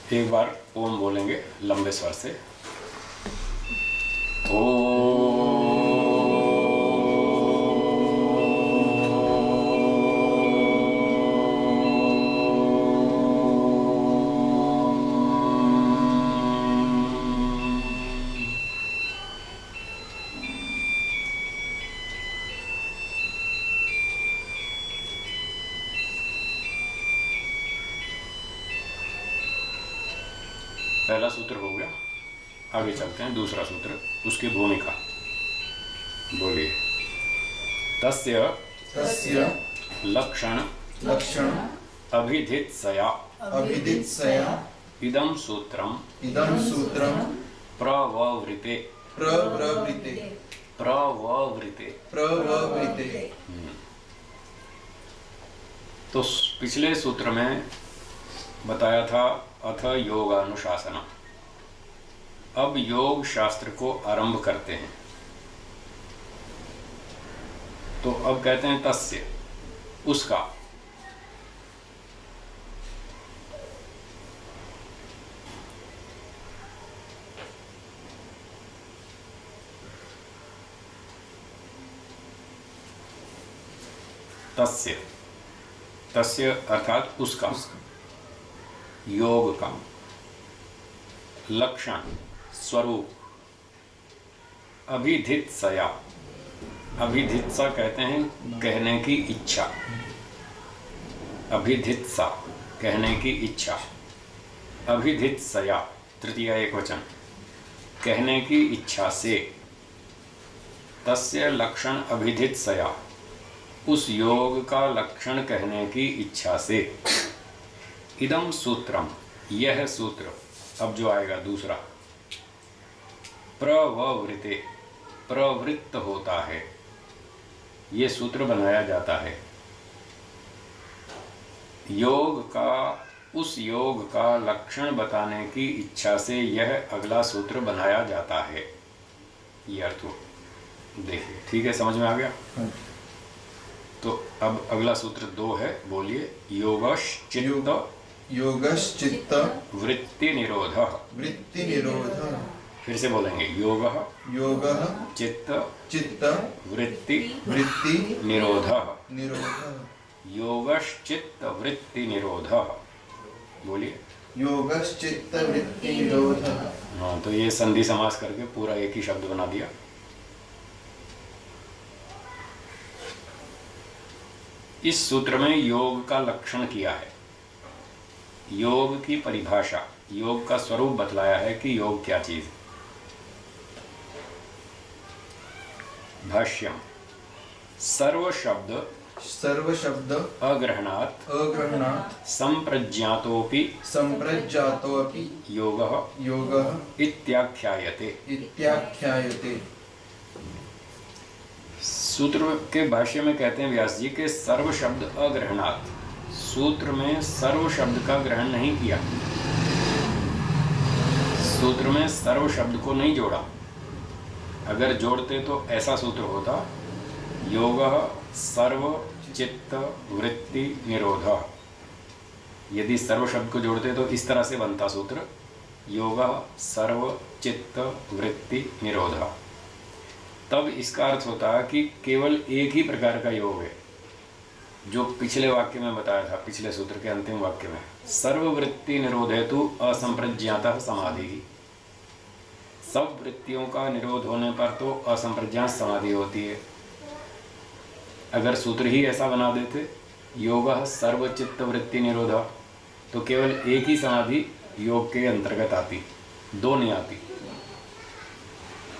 एक बार ओम बोलेंगे लंबे स्वर से। ओम। पहला सूत्र हो गया, आगे चलते हैं दूसरा सूत्र, उसकी भूमिका बोलिए। तस्य तस्य लक्षण लक्षण अभिधित्सया अभिदित्सया इदं सूत्रम इदं सूत्रं प्रववृते प्रवृते प्रववृते। प्रवृते। तो पिछले सूत्र में बताया था अथ योगानुशासन। अब योग शास्त्र को आरंभ करते हैं। तो अब कहते हैं तस्य, उसका। तस्य, तस्य अर्थात उसका, योग का। लक्षण स्वरूप, अभिधित्सया। अभिधित्सा कहते हैं कहने की इच्छा। अभिधित्सा कहने की इच्छा। अभिधित्सया तृतीया एकवचन, कहने की इच्छा से। तस्य लक्षण अभिधित्सया, उस योग का लक्षण कहने की इच्छा से। इदं सूत्रम, यह सूत्र। अब जो आएगा दूसरा, प्रववृते, प्रवृत्त होता है, ये सूत्र बनाया जाता है। योग का, उस योग का लक्षण बताने की इच्छा से यह अगला सूत्र बनाया जाता है। ये अर्थ हो, देखिए ठीक है, समझ में आ गया। तो अब अगला सूत्र 2 है, बोलिए। योगश्चित्त योगश्चित्त वृत्ति निरोधः। वृत्ति निरोधः। फिर से बोलेंगे, योगः योगः चित्त चित्त वृत्ति वृत्ति निरोधः। निरोधः। योगश्चित्त वृत्ति निरोधः, बोलिए। योगश्चित्त वृत्ति निरोधः। हाँ, तो ये संधि समास करके पूरा एक ही शब्द बना दिया। इस सूत्र में योग का लक्षण किया है, योग की परिभाषा, योग का स्वरूप बतलाया है कि योग क्या चीज। भाष्यम, सर्व शब्द अग्रहणात् संप्रज्ञातोऽपि योगः इत्याख्यायते। सूत्र के भाष्य में कहते हैं व्यास जी के सर्व शब्द अग्रहणात्, सूत्र में सर्व शब्द का ग्रहण नहीं किया, सूत्र में सर्व शब्द को नहीं जोड़ा। अगर जोड़ते तो ऐसा सूत्र होता, योगः सर्व चित्त वृत्ति निरोधः। यदि सर्व शब्द को जोड़ते तो इस तरह से बनता सूत्र, योगः सर्व चित्त वृत्ति निरोधः। तब इसका अर्थ होता कि केवल एक ही प्रकार का योग है, जो पिछले वाक्य में बताया था, पिछले सूत्र के अंतिम वाक्य में। सर्ववृत्ति निरोध हेतु असंप्रज्ञातः समाधि। सब वृत्तियों का निरोध होने पर तो असंप्रज्ञात समाधि होती है। अगर सूत्र ही ऐसा बना देते, योगः सर्वचित्त वृत्ति निरोधः, तो केवल एक ही समाधि योग के अंतर्गत आती, दो नहीं आती।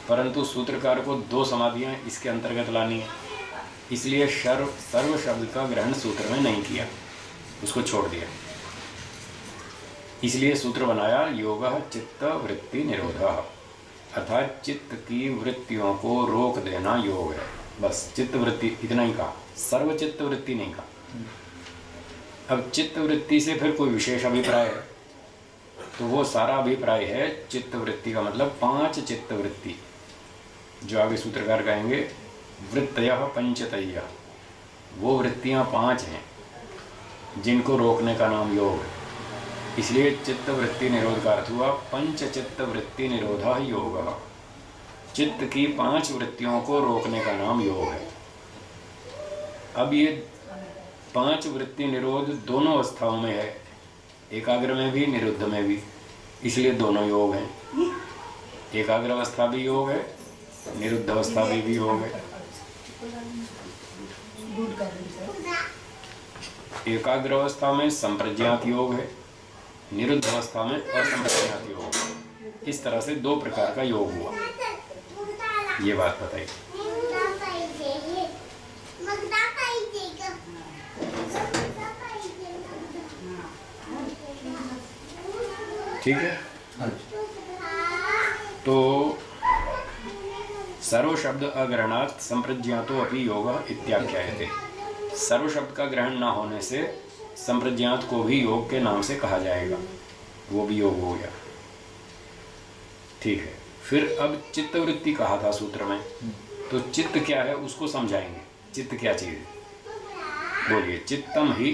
परंतु सूत्रकार को दो समाधियां इसके अंतर्गत लानी है, इसलिए सर्व शब्द का ग्रहण सूत्र में नहीं किया, उसको छोड़ दिया। इसलिए सूत्र बनाया योगः चित्त वृत्ति निरोधः, अर्थात चित्त की वृत्तियों को रोक देना योग है। बस चित्त वृत्ति इतना ही कहा, सर्व चित्त वृत्ति नहीं कहा। अब चित्त वृत्ति से फिर कोई विशेष अभिप्राय है, तो वो सारा अभिप्राय है चित्त वृत्ति का मतलब 5 चित्त वृत्ति, जो आगे सूत्रकार कहेंगे वृत्तयः पंचतयः। वो वृत्तियां 5 हैं जिनको रोकने का नाम योग है। इसलिए चित्त वृत्ति निरोध का अर्थ हुआ पंच चित्त वृत्ति निरोधा योग। चित्त की 5 वृत्तियों को रोकने का नाम योग है। अब ये 5 वृत्ति निरोध दोनों अवस्थाओं में है, एकाग्र में भी निरुद्ध में भी, इसलिए दोनों योग हैं। एकाग्र अवस्था भी योग है, निरुद्ध अवस्था भी योग है। एकाग्र अवस्था में संप्रज्ञात योग है, निरुद्ध अवस्था में असंप्रज्ञात योग है। इस तरह से 2 प्रकार का योग हुआ। ये बात बताइए। ठीक है। तो सर्व शब्द अग्रहणात् संप्रज्ञातो अपि योग इत्याख्यायते। सर्व शब्द का ग्रहण ना होने से संप्रज्ञात को भी योग के नाम से कहा जाएगा, वो भी योग हो गया। ठीक है। फिर अब चित्तवृत्ति कहा था सूत्र में, तो चित्त क्या है उसको समझाएंगे। चित्त क्या चीज है, बोलिए। चित्तम ही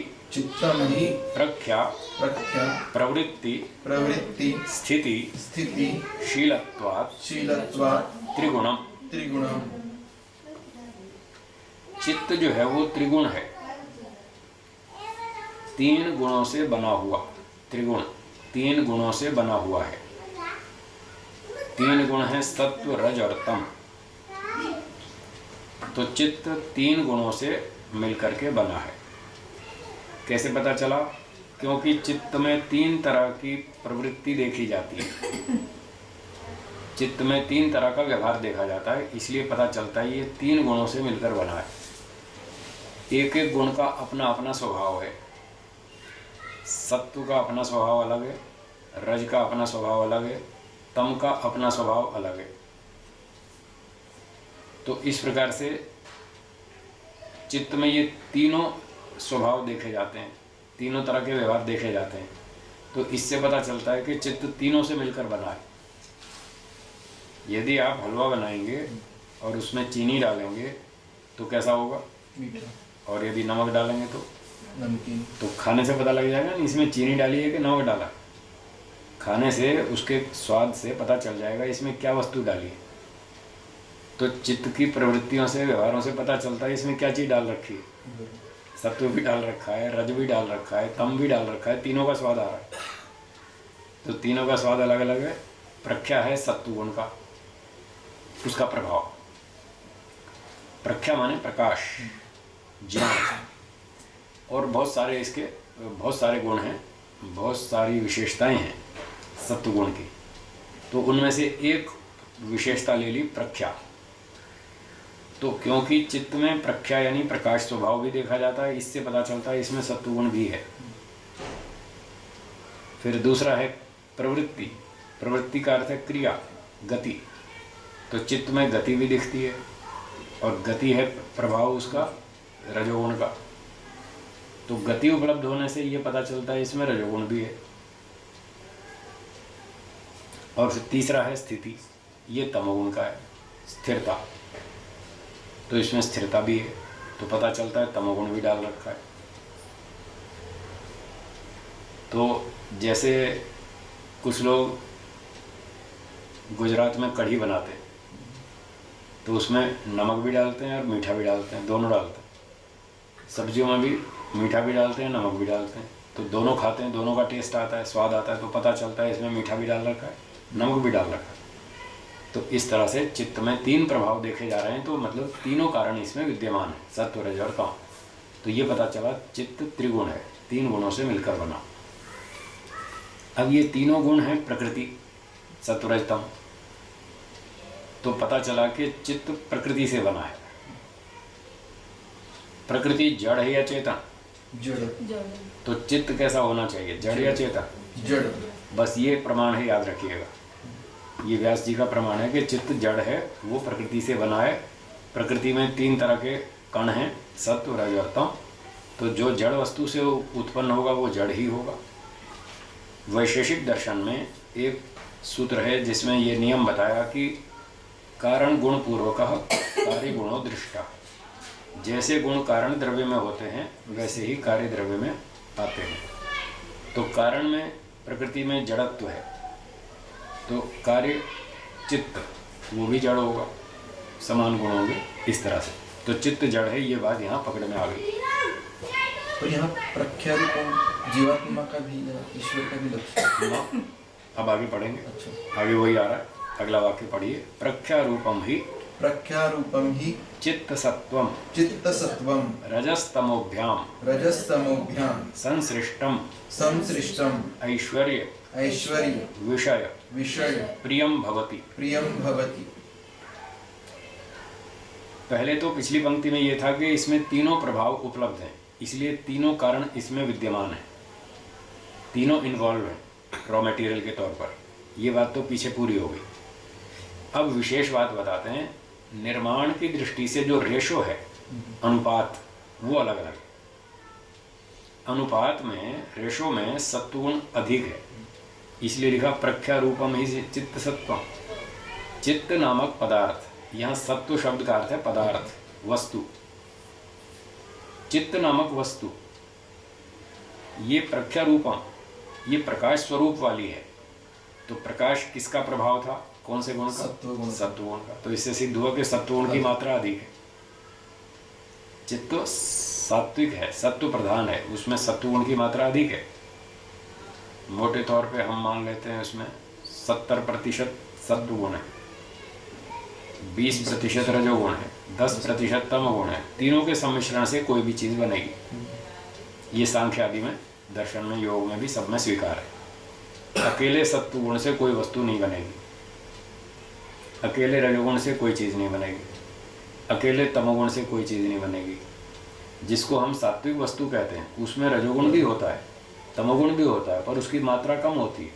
प्रख्या प्रवृत्ति स्थिति शीलत्वात् त्रिगुणम। चित्त जो है वो त्रिगुण है, 3 गुणों से बना हुआ। त्रिगुण 3 गुणों से बना हुआ है। 3 गुण हैं सत्व, रज और तम। तो चित्त 3 गुणों से मिलकर के बना है। कैसे पता चला? क्योंकि चित्त में 3 तरह की प्रवृत्ति देखी जाती है। चित्त में 3 तरह का व्यवहार देखा जाता है, इसलिए पता चलता है ये 3 गुणों से मिलकर बना है। एक एक गुण का अपना अपना स्वभाव है। सत्व का अपना स्वभाव अलग है, रज का अपना स्वभाव अलग है, तम का अपना स्वभाव अलग है। तो इस प्रकार से चित्त में ये तीनों स्वभाव देखे जाते हैं, तीनों तरह के व्यवहार देखे जाते हैं। तो इससे पता चलता है कि चित्त तीनों से मिलकर बना है। यदि आप हलवा बनाएंगे और उसमें चीनी डालेंगे तो कैसा होगा? मीठा। और यदि नमक डालेंगे तो नमकीन। तो खाने से पता लग जाएगा ना इसमें चीनी डाली है कि नमक डाला। खाने से उसके स्वाद से पता चल जाएगा इसमें क्या वस्तु डाली है। तो चित्त की प्रवृत्तियों से, व्यवहारों से पता चलता है इसमें क्या चीज़ डाल रखी है। सत्व भी डाल रखा है, रज भी डाल रखा है, तम भी डाल रखा है, तीनों का स्वाद आ रहा है। तो तीनों का स्वाद अलग अलग है। प्रख्या है सत्व गुण का, उसका प्रभाव। प्रख्या माने प्रकाश, ज्ञान। और बहुत सारे इसके बहुत सारे गुण हैं, बहुत सारी विशेषताएं हैं सत्व गुण की। तो उनमें से एक विशेषता ले ली प्रख्या। तो क्योंकि चित्त में प्रख्या यानी प्रकाश स्वभाव भी देखा जाता है, इससे पता चलता है इसमें सत्व गुण भी है। फिर दूसरा है प्रवृत्ति। प्रवृत्ति का अर्थ है क्रिया, गति। तो चित्त में गति भी दिखती है, और गति है प्रभाव उसका रजोगुण का। तो गति उपलब्ध होने से ये पता चलता है इसमें रजोगुण भी है। और फिर तीसरा है स्थिति, ये तमोगुण का है, स्थिरता। तो इसमें स्थिरता भी है, तो पता चलता है तमोगुण भी डाल रखा है। तो जैसे कुछ लोग गुजरात में कढ़ी बनाते हैं, तो उसमें नमक भी डालते हैं और मीठा भी डालते हैं, दोनों डालते हैं। सब्जियों में भी मीठा भी डालते हैं, नमक भी डालते हैं। तो दोनों खाते हैं, दोनों का टेस्ट आता है, स्वाद आता है। तो पता चलता है इसमें मीठा भी डाल रखा है, नमक भी डाल रखा है। तो इस तरह से चित्त में 3 प्रभाव देखे जा रहे हैं। तो मतलब तीनों कारण इसमें विद्यमान है, सत्व, रज और तम। तो ये पता चला चित्त त्रिगुण है, 3 गुणों से मिलकर बना। अब ये तीनों गुण हैं प्रकृति, सत्व, रज, तम। तो पता चला कि चित्त प्रकृति से बना है। प्रकृति जड़ है या चेतन? जड़। तो चित्त कैसा होना चाहिए, जड़ या चेतन? जड़। बस ये प्रमाण है, याद रखिएगा। ये व्यास जी का प्रमाण है कि चित्त जड़ है, वो प्रकृति से बना है। प्रकृति में 3 तरह के कण हैं, सत्व, रज और तम। तो जो जड़ वस्तु से उत्पन्न होगा वो जड़ ही होगा। वैशेषिक दर्शन में एक सूत्र है जिसमें ये नियम बताया कि कारण गुण पूर्वकः कार्य गुणो दृष्टा। जैसे गुण कारण द्रव्य में होते हैं वैसे ही कार्य द्रव्य में आते हैं। तो कारण में प्रकृति में जड़त्व है, तो कार्य चित्त वो भी जड़ होगा, समान गुण होंगे इस तरह से। तो चित्त जड़ है, ये बात यहाँ पकड़ में आ गई। और यहाँ प्रख्यारूपम जीवात्मा का भी ईश्वर का भी लक्ष्य। अब आगे पढ़ेंगे। अच्छा, आगे वही आ रहा है, अगला वाक्य पढ़िए। प्रख्यारूपम ही प्रख्यारूपम ही चित्त सत्वम चित्त सत्वम रजस्तमोभ्याम रजस्तमोभ्याम संसृष्टम संसृष्टम ऐश्वर्य ऐश्वर्य विषय विषय प्रियम भवति। प्रियम भवति। पहले तो पिछली पंक्ति में ये था कि इसमें तीनों प्रभाव उपलब्ध हैं, इसलिए तीनों कारण इसमें विद्यमान हैं, तीनों इन्वॉल्व हैं रॉ मटेरियल के तौर पर। ये बात तो पीछे पूरी हो गई। अब विशेष बात बताते हैं। निर्माण की दृष्टि से जो रेशो है, अनुपात, वो अलग अलग है। अनुपात में, रेशो में सत्वगुण अधिक है, इसलिए लिखा प्रख्यारूपम ही चित्त सत्वम। चित्त नामक पदार्थ, यहाँ सत्व शब्द का अर्थ है पदार्थ, वस्तु। चित्त नामक वस्तु, ये प्रख्यारूपम, ये प्रकाश स्वरूप वाली है। तो प्रकाश किसका प्रभाव था? कौन से गुण का? सत्वगुण। सत्वगुण का। तो इससे सिद्ध हुआ कि सत्वगुण की मात्रा अधिक है। चित्त सात्विक है, सत्व प्रधान है, उसमें सत्वगुण की मात्रा अधिक है। मोटे तौर पे हम मान लेते हैं उसमें 70% सत्वगुण है, 20% रजोगुण है, 10% तमोगुण है। तीनों के सम्मिश्रण से कोई भी चीज बनेगी। ये सांख्य आदि में, दर्शन में, योग में भी, सब में स्वीकार है। अकेले सत्वगुण से कोई वस्तु नहीं बनेगी, अकेले रजोगुण से कोई चीज नहीं बनेगी, अकेले तमोगुण से कोई चीज नहीं बनेगी। जिसको हम सात्विक वस्तु कहते हैं उसमें रजोगुण भी होता है, तमोगुण भी होता है, पर उसकी मात्रा कम होती है।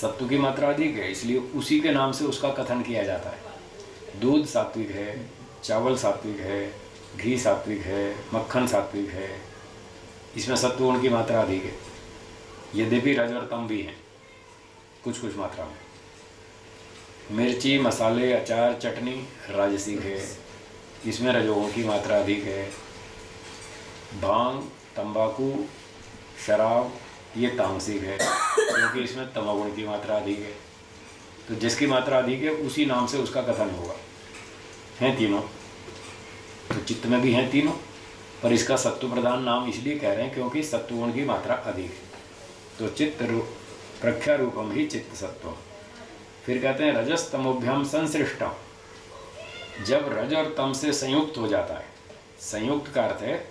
सत्व की मात्रा अधिक है, इसलिए उसी के नाम से उसका कथन किया जाता है। दूध सात्विक है, चावल सात्विक है, घी सात्विक है, मक्खन सात्विक है, इसमें सत्वगुण की मात्रा अधिक है। यद्यपि रज और तम भी हैं कुछ कुछ मात्रा में। मिर्ची, मसाले, अचार, चटनी राजसिक है, इसमें रजोगुण की मात्रा अधिक है। भांग, तंबाकू, शराब, ये तामसिक है, क्योंकि इसमें तमोगुण की मात्रा अधिक है। तो जिसकी मात्रा अधिक है उसी नाम से उसका कथन होगा। हैं तीनों, तो चित्त में भी हैं तीनों, पर इसका सत्व प्रधान नाम इसलिए कह रहे हैं क्योंकि सत्वगुण की मात्रा अधिक है। तो चित्त रूप, प्रख्या रूपम ही चित्त सत्वम। फिर कहते हैं रजस तमोभ्याम संसृष्टम। जब रज और तम से संयुक्त हो जाता है, संयुक्त का अर्थ है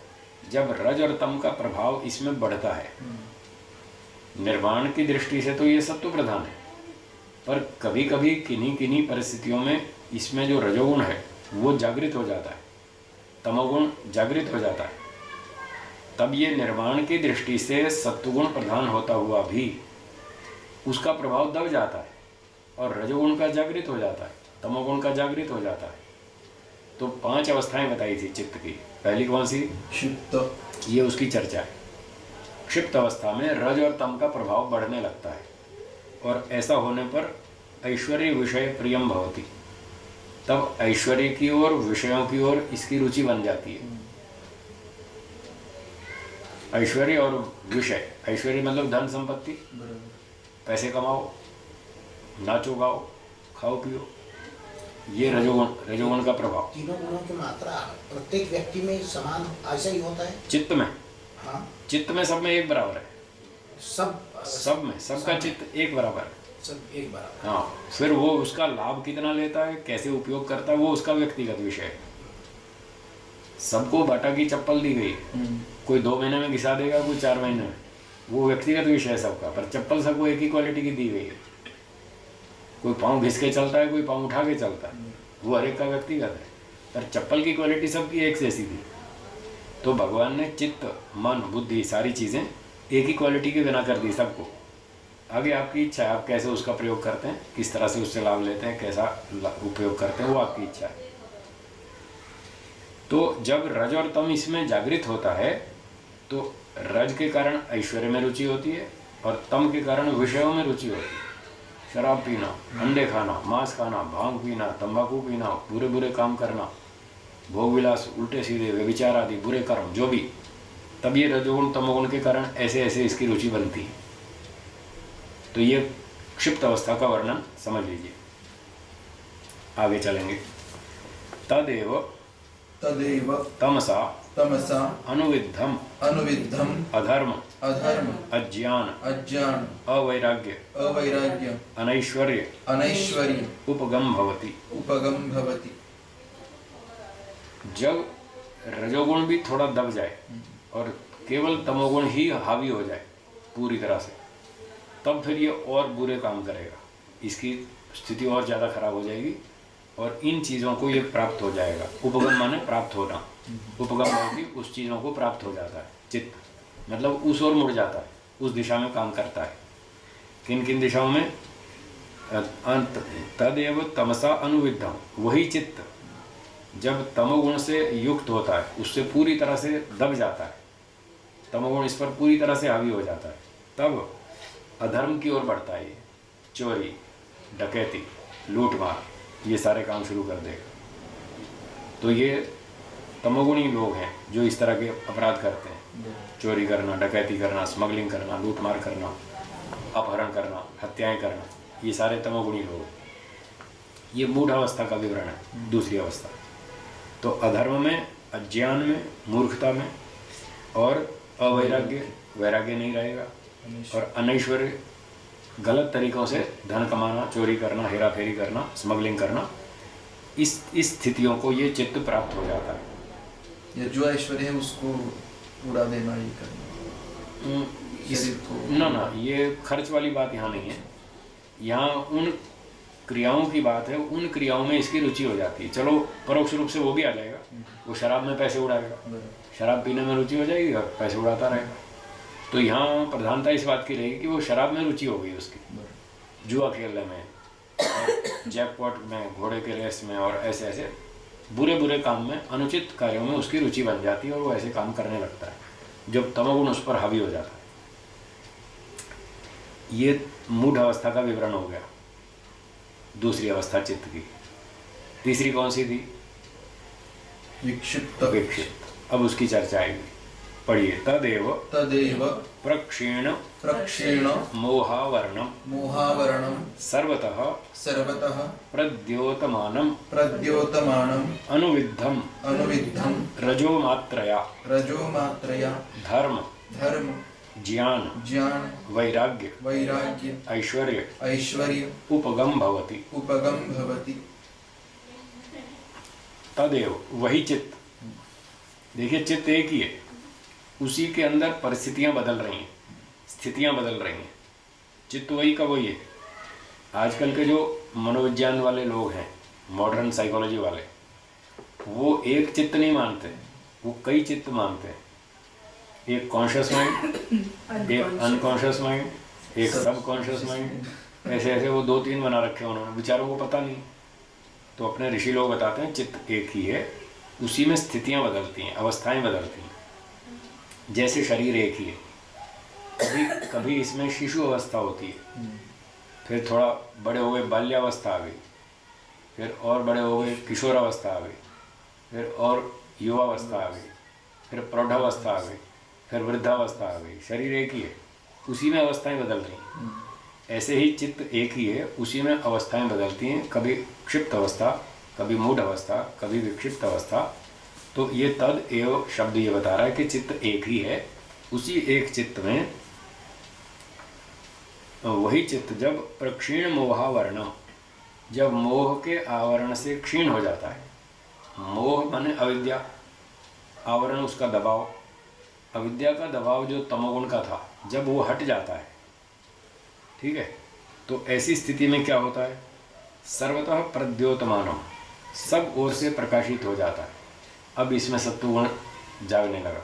जब रज और तम का प्रभाव इसमें बढ़ता है। निर्माण की दृष्टि से तो ये सत्व प्रधान है, पर कभी कभी किन्हीं किन्हीं परिस्थितियों में इसमें जो रजोगुण है वो जागृत हो जाता है, तमोगुण जागृत हो जाता है। तब ये निर्माण की दृष्टि से सत्वगुण प्रधान होता हुआ भी उसका प्रभाव दब जाता है और रजोगुण का जागृत हो जाता है, तमोगुण का जागृत हो जाता है। तो 5 अवस्थाएं बताई थी चित्त की। पहली कौन सी? क्षिप्त। ये उसकी चर्चा है। क्षिप्त अवस्था में रज और तम का प्रभाव बढ़ने लगता है, और ऐसा होने पर ऐश्वर्य विषय प्रियम भवति। तब ऐश्वर्य की ओर, विषयों की ओर इसकी रुचि बन जाती है। ऐश्वर्य और विषय, ऐश्वर्य मतलब धन संपत्ति, पैसे कमाओ, नाचो गाओ, खाओ पियो, ये रजोगुण का प्रभाव। तीनों गुणों की मात्रा प्रत्येक व्यक्ति में समान ऐसा ही होता है? चित्त में, हाँ, चित्त में सब में एक बराबर है। सब में सबका चित्त एक बराबर है, सब एक बराबर। हाँ। फिर वो उसका लाभ कितना लेता है, कैसे उपयोग करता है, वो उसका व्यक्तिगत विषय है। सबको बाटा की चप्पल दी गई, कोई 2 महीने में घिसा देगा, कोई 4 महीने में, वो व्यक्तिगत विषय है सबका। पर चप्पल सबको एक ही क्वालिटी की दी गई है। कोई पाँव घिस के चलता है, कोई पाँव उठा के चलता है, वो हर एक का व्यक्तिगत है। पर चप्पल की क्वालिटी सबकी एक जैसी थी। तो भगवान ने चित्त, मन, बुद्धि, सारी चीज़ें एक ही क्वालिटी के बिना कर दी सबको। आगे आपकी इच्छा है, आप कैसे उसका प्रयोग करते हैं, किस तरह से उससे लाभ लेते हैं, कैसा उपयोग करते हैं, वो आपकी इच्छा है। तो जब रज और तम इसमें जागृत होता है तो रज के कारण ऐश्वर्य में रुचि होती है और तम के कारण विषयों में रुचि होती है। शराब पीना, अंडे खाना, मांस खाना, भांग पीना, तंबाकू पीना, बुरे बुरे काम करना, भोग विलास, उल्टे सीधे, व्यभिचार आदि बुरे कर्म जो भी, तब ये रजोगुण तमोगुण के कारण ऐसे ऐसे इसकी रुचि बनती है। तो ये क्षिप्त अवस्था का वर्णन समझ लीजिए। आगे चलेंगे। तदेव तदेव तमसा तमसा अनुविद्धम अनुविद्धम अधर्म अधर्म अज्ञान अज्ञान अवैराग्य अवैराग्य अनैश्वर्य अनैश्वर्य उपगम भवति। उपगम भवति। जब रजोगुण भी थोड़ा दब जाए और केवल तमोगुण ही हावी हो जाए पूरी तरह से, तब फिर ये और बुरे काम करेगा, इसकी स्थिति और ज़्यादा खराब हो जाएगी और इन चीज़ों को ये प्राप्त हो जाएगा। उपगम माने प्राप्त होना, उपगम होगी उस चीज़ों को प्राप्त हो जाता है। चित्त मतलब उस ओर मुड़ जाता है, उस दिशा में काम करता है। किन किन दिशाओं में? तदेव तमसा अनुविद्धम, वही चित्त जब तमोगुण से युक्त होता है, उससे पूरी तरह से दब जाता है, तमोगुण इस पर पूरी तरह से हावी हो जाता है, तब अधर्म की ओर बढ़ता है। ये चोरी, डकैती, लूटमार, ये सारे काम शुरू कर देगा। तो ये तमोगुणी लोग हैं जो इस तरह के अपराध करते हैं, चोरी करना, डकैती करना, स्मगलिंग करना, लूटमार करना, अपहरण करना, हत्याएं करना, ये सारे तमोगुणी लोग हैं। ये मूढ़ अवस्था का विवरण है, दूसरी अवस्था। तो अधर्म में, अज्ञान में, मूर्खता में, और अवैराग्य, वैराग्य नहीं रहेगा, और अनैश्वर्य, गलत तरीकों से धन कमाना, चोरी करना, हेरा फेरी करना, स्मगलिंग करना, इस स्थितियों को ये चित्त प्राप्त हो जाता है। ये जो ऐश्वर्य है उसको उड़ा देना, ये करना शरीर को। ना, ये खर्च वाली बात यहाँ नहीं है। यहाँ उन क्रियाओं की बात है, उन क्रियाओं में इसकी रुचि हो जाती है। चलो परोक्ष रूप से वो भी आ जाएगा, वो शराब में पैसे उड़ाएगा, शराब पीने में रुचि हो जाएगी और पैसे उड़ाता रहेगा। तो यहाँ प्रधानता इस बात की रहेगी कि वो शराब में रुचि हो गई उसकी, जुआ खेलने में, और जैकपॉट में, घोड़े के रेस में, और ऐसे ऐसे बुरे बुरे काम में, अनुचित कार्यों में उसकी रुचि बन जाती है और वो ऐसे काम करने लगता है जब तमोगुण उस पर हावी हो जाता है। ये मूढ़ अवस्था का विवरण हो गया, दूसरी अवस्था चित्त की। तीसरी कौन सी थी? विक्षिप्त। विक्षिप्त। अब उसकी चर्चा आएगी, पढ़िए। तदेव तदेव प्रक्षीण प्रक्षीण मोहावरणम मोहावरणम सर्वतः सर्वतः प्रद्योतमानम प्रद्योतमानम अनुविद्धम अनुविद्धम रजोमात्रया रजोमात्रया धर्म धर्म ज्ञान ज्ञान वैराग्य वैराग्य ऐश्वर्य ऐश्वर्य उपगम भवति। उपगम भवति। तदेव, वही चित्त। देखिए चित्त एक ही है, उसी के अंदर परिस्थितियां बदल रही हैं, स्थितियां बदल रही हैं। चित्त वही का वही है। आजकल के जो मनोविज्ञान वाले लोग हैं, मॉडर्न साइकोलॉजी वाले, वो एक चित्त नहीं मानते, वो कई चित्त मानते हैं। एक कॉन्शियस माइंड, एक अनकॉन्शियस माइंड, एक सब कॉन्शियस माइंड, ऐसे ऐसे वो 2-3 बना रखे उन्होंने, बेचारों को पता नहीं। तो अपने ऋषि लोग बताते हैं चित्त एक ही है, उसी में स्थितियां बदलती हैं, अवस्थाएं बदलती हैं। जैसे शरीर एक ही है, कभी कभी इसमें शिशु अवस्था होती है, फिर थोड़ा बड़े हो गए बाल्यावस्था आ गई, फिर और बड़े हो गए किशोरावस्था आ गई, फिर और युवावस्था आ गई, फिर प्रौढ़ावस्था आ गई, फिर वृद्धावस्था आ गई। शरीर एक ही है, उसी में अवस्थाएं बदल रही हैं। ऐसे ही चित्त एक ही है, उसी में अवस्थाएं बदलती हैं, कभी क्षिप्त अवस्था, कभी मूढ़ अवस्था, कभी विक्षिप्त अवस्था। तो ये तद एव शब्द ये बता रहा है कि चित्त एक ही है, उसी एक चित्त में वही चित्त जब प्रक्षीण मोहावरणम, जब मोह के आवरण से क्षीण हो जाता है। मोह माने अविद्या, आवरण उसका दबाव, अविद्या का दबाव जो तमोगुण का था, जब वो हट जाता है, ठीक है, तो ऐसी स्थिति में क्या होता है? सर्वतः प्रद्योतमानम, सब ओर से प्रकाशित हो जाता है। अब इसमें सत्वगुण जागने लगा,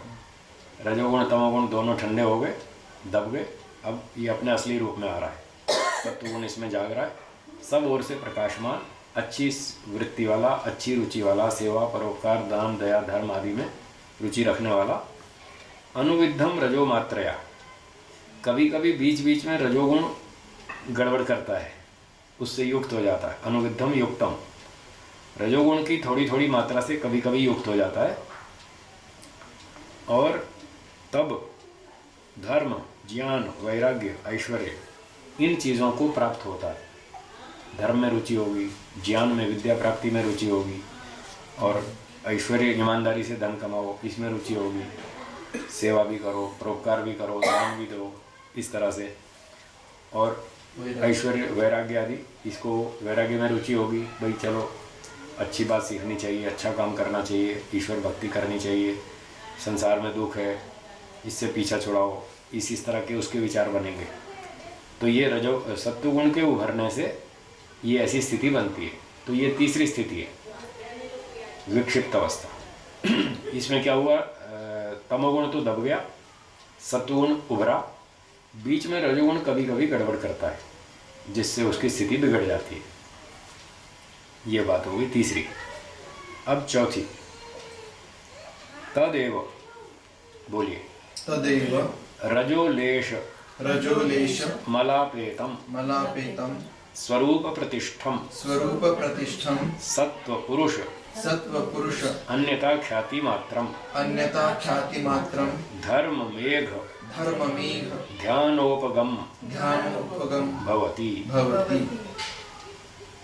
रजोगुण तमोगुण दोनों ठंडे हो गए, दब गए, अब ये अपने असली रूप में आ रहा है। सत्वगुण इसमें जाग रहा है, सब ओर से प्रकाशमान, अच्छी वृत्ति वाला, अच्छी रुचि वाला, सेवा, परोपकार, दान, दया, धर्म आदि में रुचि रखने वाला। अनुविद्धम रजो मात्रया, कभी कभी बीच बीच में रजोगुण गड़बड़ करता है, उससे युक्त हो जाता है। अनुविद्धम युक्तम, रजोगुण की थोड़ी थोड़ी मात्रा से कभी कभी युक्त हो जाता है, और तब धर्म, ज्ञान, वैराग्य, ऐश्वर्य इन चीज़ों को प्राप्त होता है। धर्म में रुचि होगी, ज्ञान में, विद्या प्राप्ति में रुचि होगी, और ऐश्वर्य ईमानदारी से धन कमाओ, इसमें रुचि होगी। सेवा भी करो, परोपकार भी करो, दान भी दो, इस तरह से। और ऐश्वर्य, वैराग्य आदि, इसको वैराग्य में रुचि होगी, भाई चलो अच्छी बात सीखनी चाहिए, अच्छा काम करना चाहिए, ईश्वर भक्ति करनी चाहिए, संसार में दुख है, इससे पीछा छुड़ाओ, इस तरह के उसके विचार बनेंगे। तो ये सत्वगुण के उभरने से ये ऐसी स्थिति बनती है। तो ये तीसरी स्थिति है, विक्षिप्त अवस्था। इसमें क्या हुआ, तमोगुण तो दब गया, सत्वगुण उभरा, बीच में रजोगुण कभी कभी गड़बड़ करता है, जिससे उसकी स्थिति बिगड़ जाती है। ये बात होगी तीसरी। अब चौथी, तदेव, बोलिए। तदेव रजोलेश मलापेतम स्वरूप प्रतिष्ठम सत्वपुरुष अन्यथा ख्याति मात्रम धर्ममेघ ध्यानोपगम भवति।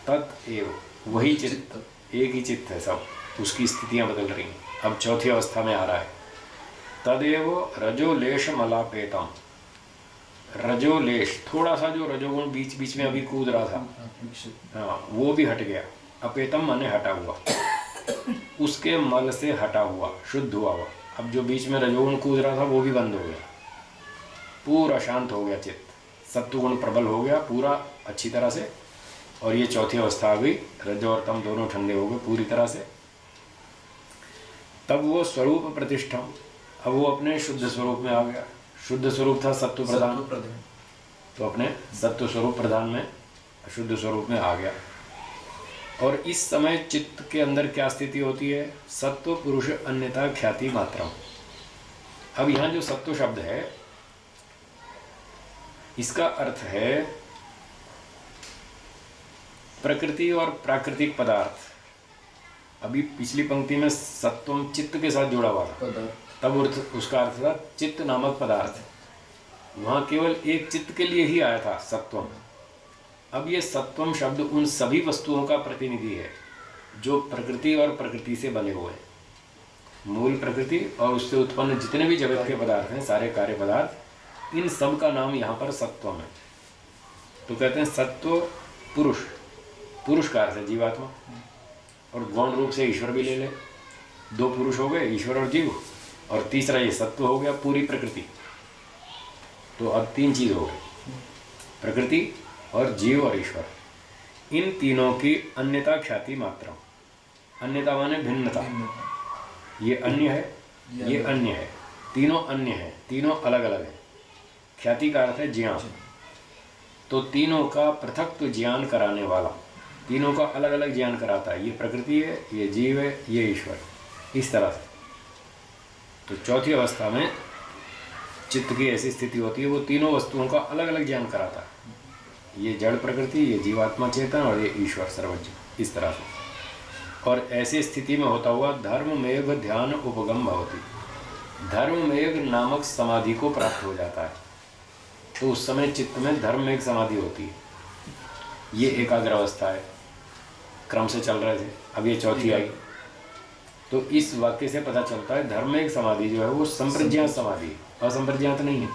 तत्एव, वही चित्त, एक ही चित्त है सब, उसकी स्थितियां बदल रही हैं। अब चौथी अवस्था में आ रहा है, तदेव रजोलेश मलापेतम। रजोलेश, थोड़ा सा जो रजोगुण बीच बीच में अभी कूद रहा था, हाँ, वो भी हट गया। अपेतम माने हटा हुआ, उसके मल से हटा हुआ, शुद्ध हुआ हुआ। अब जो बीच में रजोगुण कूद रहा था वो भी बंद हो गया, पूरा शांत हो गया चित्त, सत्वगुण प्रबल हो गया पूरा अच्छी तरह से। और ये चौथी अवस्था आ गई, रजो और तम दोनों ठंडे हो गए पूरी तरह से। तब वो स्वरूप प्रतिष्ठा, अब वो अपने शुद्ध स्वरूप में आ गया। शुद्ध स्वरूप था सत्व प्रधान, तो अपने सत्व स्वरूप प्रधान में, शुद्ध स्वरूप में आ गया। और इस समय चित्त के अंदर क्या स्थिति होती है, सत्व पुरुष अन्यथा ख्याति मात्रम। अब यहाँ जो सत्व शब्द है, इसका अर्थ है प्रकृति और प्राकृतिक पदार्थ। अभी पिछली पंक्ति में सत्वम चित्त के साथ जुड़ा हुआ था, तब उसका अर्थ था चित्त नामक पदार्थ। वहाँ केवल एक चित्त के लिए ही आया था सत्वम। अब ये सत्वम शब्द उन सभी वस्तुओं का प्रतिनिधि है जो प्रकृति और प्रकृति से बने हुए हैं। मूल प्रकृति और उससे उत्पन्न जितने भी जगत के पदार्थ हैं, सारे कार्य पदार्थ, इन सब का नाम यहाँ पर सत्वम है। तो कहते हैं सत्व पुरुष, पुरुष का अर्थ है जीवात्मा, और गौण रूप से ईश्वर भी ले ले, दो पुरुष हो गए, ईश्वर और जीव, और तीसरा ये सत्व हो गया, पूरी प्रकृति। तो अब तीन चीज हो गई, प्रकृति और जीव और ईश्वर। इन तीनों की अन्यता ख्याति मात्रा, अन्यता माने भिन्नता, ये अन्य है, ये अन्य है, तीनों अन्य है, तीनों अलग अलग है। ख्याति का अर्थ है ज्ञान, तो तीनों का पृथक ज्ञान कराने वाला, तीनों का अलग अलग ज्ञान कराता है। ये प्रकृति है, ये जीव है, ये ईश्वर, इस तरह से। तो चौथी अवस्था में चित्त की ऐसी स्थिति होती है, वो तीनों वस्तुओं का अलग अलग ज्ञान कराता है। ये जड़ प्रकृति, ये जीवात्मा चेतन, और ये ईश्वर सर्वज्ञ, इस तरह से। और ऐसी स्थिति में होता हुआ धर्ममेघ ध्यान उपगम भवति, धर्ममेघ नामक समाधि को प्राप्त हो जाता है। तो उस समय चित्त में धर्ममेघ समाधि होती है। ये एकाग्र अवस्था है, क्रम से चल रहे थे, अब ये चौथी आई। तो इस वाक्य से पता चलता है धर्ममेघ समाधि जो है वो संप्रज्ञात समाधि है, असंप्रज्ञात नहीं है।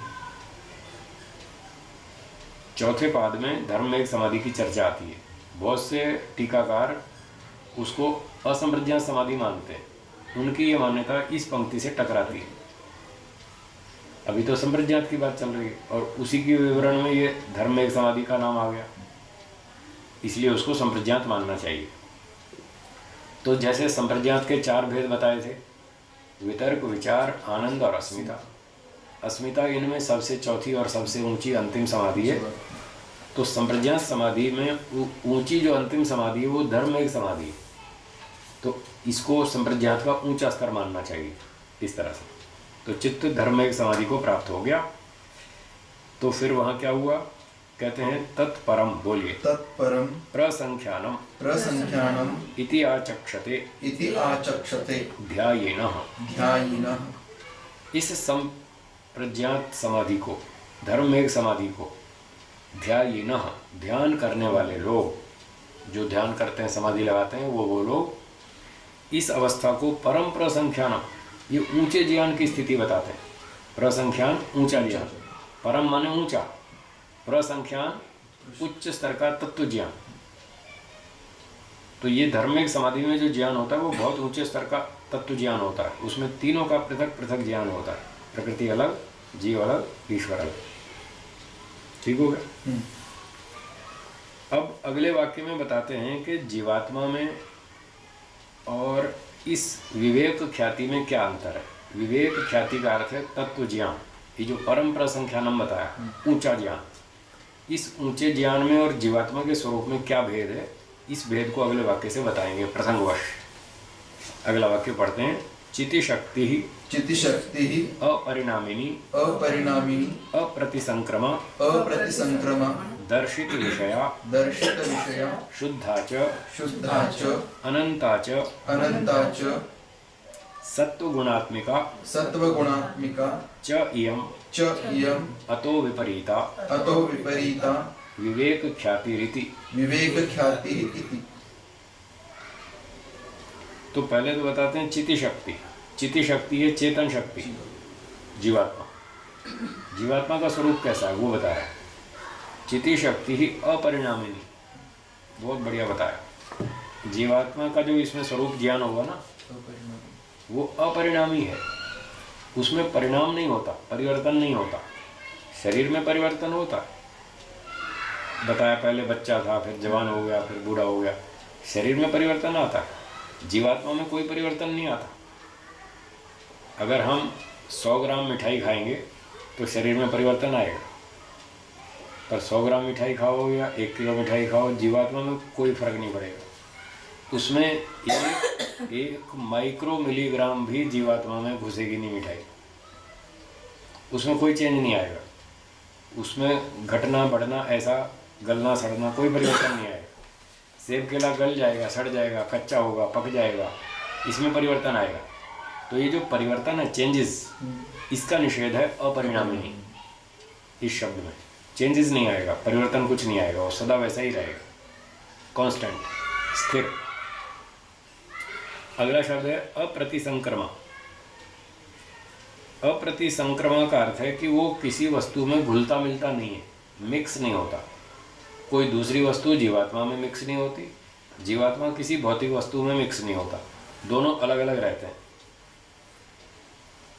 चौथे पाद में धर्ममेघ समाधि की चर्चा आती है। बहुत से टीकाकार उसको असंप्रज्ञात समाधि मानते हैं, उनकी ये मान्यता इस पंक्ति से टकराती है। अभी तो संप्रज्ञात की बात चल रही है, और उसी के विवरण में ये धर्ममेघ समाधि का नाम आ गया, इसलिए उसको संप्रज्ञात मानना चाहिए। तो जैसे संप्रज्ञात के चार भेद बताए थे, वितर्क, विचार, आनंद और अस्मिता। अस्मिता इनमें सबसे चौथी और सबसे ऊंची अंतिम समाधि है। तो संप्रज्ञात समाधि में ऊंची जो अंतिम समाधि है वो धर्ममेघ समाधि है। तो इसको संप्रज्ञात का ऊंचा स्तर मानना चाहिए, इस तरह से। तो चित्त धर्ममेघ समाधि को प्राप्त हो गया। तो फिर वहाँ क्या हुआ, कहते हैं तत्परम, बोलिए। तत्परम प्रसंख्यानम इति आचक्षते ध्यायेनः। इस संप्रज्ञात समाधि को, धर्ममेघ समाधि को ध्यायिनः, ध्यान करने वाले लोग, जो ध्यान करते हैं, समाधि लगाते हैं, वो लोग इस अवस्था को परम प्रसंख्यान, ये ऊंचे ज्ञान की स्थिति बताते हैं। प्रसंख्यान ऊंचा ज्ञान, परम माने ऊंचा, प्रसंख्यान उच्च स्तर का तत्व ज्ञान। तो ये धार्मिक समाधि में जो ज्ञान होता है वो बहुत ऊंचे स्तर का तत्व ज्ञान होता है। उसमें तीनों का पृथक पृथक ज्ञान होता है, प्रकृति अलग, जीव अलग, ईश्वर अलग। ठीक हो गया? अब अगले वाक्य में बताते हैं कि जीवात्मा में और इस विवेक ख्याति में क्या अंतर है। विवेक ख्याति का अर्थ है तत्व ज्ञान। ये जो परम प्रसंख्यानम बताया, ऊंचा ज्ञान, इस ऊंचे ज्ञान में और जीवात्मा के स्वरूप में क्या भेद है, इस भेद को अगले वाक्य से बताएंगे प्रसंगवश। अगला वाक्य पढ़ते हैं। चिति शक्ति ही, चिति शक्ति ही अपरिणामिनी, अपरिणामिनी अप्रतिसंक्रमा, अप्रतिसंक्रमा दर्शित विषया, दर्शित विषया शुद्धा च, शुद्धा च अनंता च, अनंता च सत्वगुणात्मिका सत्वगुणात्मिका च इयं च इयम् अतो विपरीता अतो विपरीता विवेक ख्याति रीति। विवेक ख्याति इति। तो पहले तो बताते हैं चिति शक्ति। चिति शक्ति है चेतन शक्ति, जीवात्मा। जीवात्मा का स्वरूप कैसा है वो बताया। चिति शक्ति ही अपरिणामिनी, बहुत बढ़िया बताया। जीवात्मा का जो इसमें स्वरूप ज्ञान होगा ना, वो अपरिणामी है, उसमें परिणाम नहीं होता, परिवर्तन नहीं होता। शरीर में परिवर्तन होता है, बताया पहले बच्चा था, फिर जवान हो गया, फिर बूढ़ा हो गया, शरीर में परिवर्तन आता है। जीवात्मा में कोई परिवर्तन नहीं आता। अगर हम 100 ग्राम मिठाई खाएंगे तो शरीर में परिवर्तन आएगा, पर 100 ग्राम मिठाई खाओ या 1 किलो मिठाई खाओ, जीवात्मा में कोई फर्क नहीं पड़ेगा। उसमें एक माइक्रो मिलीग्राम भी जीवात्मा में घुसेगी नहीं मिठाई, उसमें कोई चेंज नहीं आएगा। उसमें घटना बढ़ना, ऐसा गलना सड़ना, कोई परिवर्तन नहीं आएगा। सेब केला गल जाएगा, सड़ जाएगा, कच्चा होगा, पक जाएगा, इसमें परिवर्तन आएगा। तो ये जो परिवर्तन है, चेंजेस, इसका निषेध है अपरिणामी। इस शब्द में चेंजेस नहीं आएगा, परिवर्तन कुछ नहीं आएगा, वो सदा वैसा ही रहेगा, कांस्टेंट, स्थिर। अगला शब्द है अप्रतिसंक्रमा। अप्रतिसंक्रमा का अर्थ है कि वो किसी वस्तु में घुलता मिलता नहीं है, मिक्स नहीं होता। कोई दूसरी वस्तु जीवात्मा में मिक्स नहीं होती, जीवात्मा किसी भौतिक वस्तु में मिक्स नहीं होता, दोनों अलग अलग रहते हैं।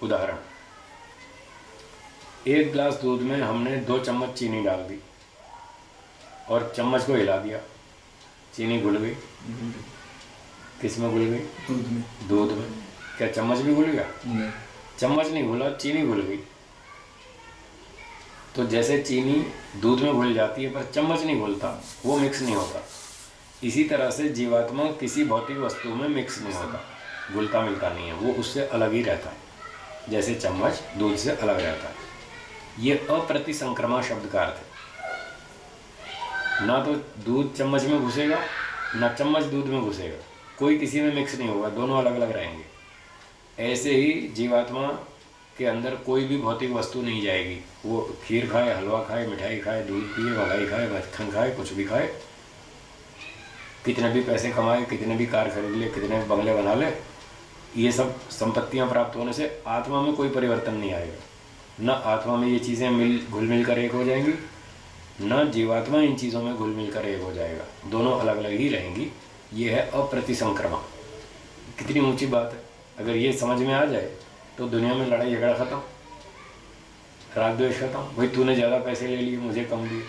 उदाहरण, 1 गिलास दूध में हमने 2 चम्मच चीनी डाल दी और चम्मच को हिला दिया, चीनी घुल गई। किस में घुल गई? दूध में। दूध में। क्या चम्मच भी घुल गया? नहीं। चम्मच नहीं घुला, चीनी घुल गई। तो जैसे चीनी दूध में घुल जाती है पर चम्मच नहीं घुलता, वो मिक्स नहीं होता। इसी तरह से जीवात्मा किसी भौतिक वस्तु में मिक्स नहीं होता, घुलता मिलता नहीं है, वो उससे अलग ही रहता है, जैसे चम्मच दूध से अलग रहता है। ये अप्रतिसंक्रमा शब्द का अर्थ है। ना तो दूध चम्मच में घुसेगा, ना चम्मच दूध में घुसेगा, कोई किसी में मिक्स नहीं होगा, दोनों अलग अलग रहेंगे। ऐसे ही जीवात्मा के अंदर कोई भी भौतिक वस्तु नहीं जाएगी। वो खीर खाए, हलवा खाए, मिठाई खाए, दूध पिए, मलाई खाए, मक्खन खाए, कुछ भी खाए, कितने भी पैसे कमाए, कितने भी कार खरीद ले, कितने भी बंगले बना ले, ये सब संपत्तियां प्राप्त होने से आत्मा में कोई परिवर्तन नहीं आएगा। न आत्मा में ये चीज़ें घुल मिल कर एक हो जाएंगी, न जीवात्मा इन चीज़ों में घुल मिल कर एक हो जाएगा, दोनों अलग अलग ही रहेंगी। ये है अप्रतिसंक्रमा। कितनी ऊंची बात है। अगर ये समझ में आ जाए तो दुनिया में लड़ाई झगड़ा खत्म, राग द्वेष खत्म। भाई तूने ज़्यादा पैसे ले लिए, मुझे कम दिए,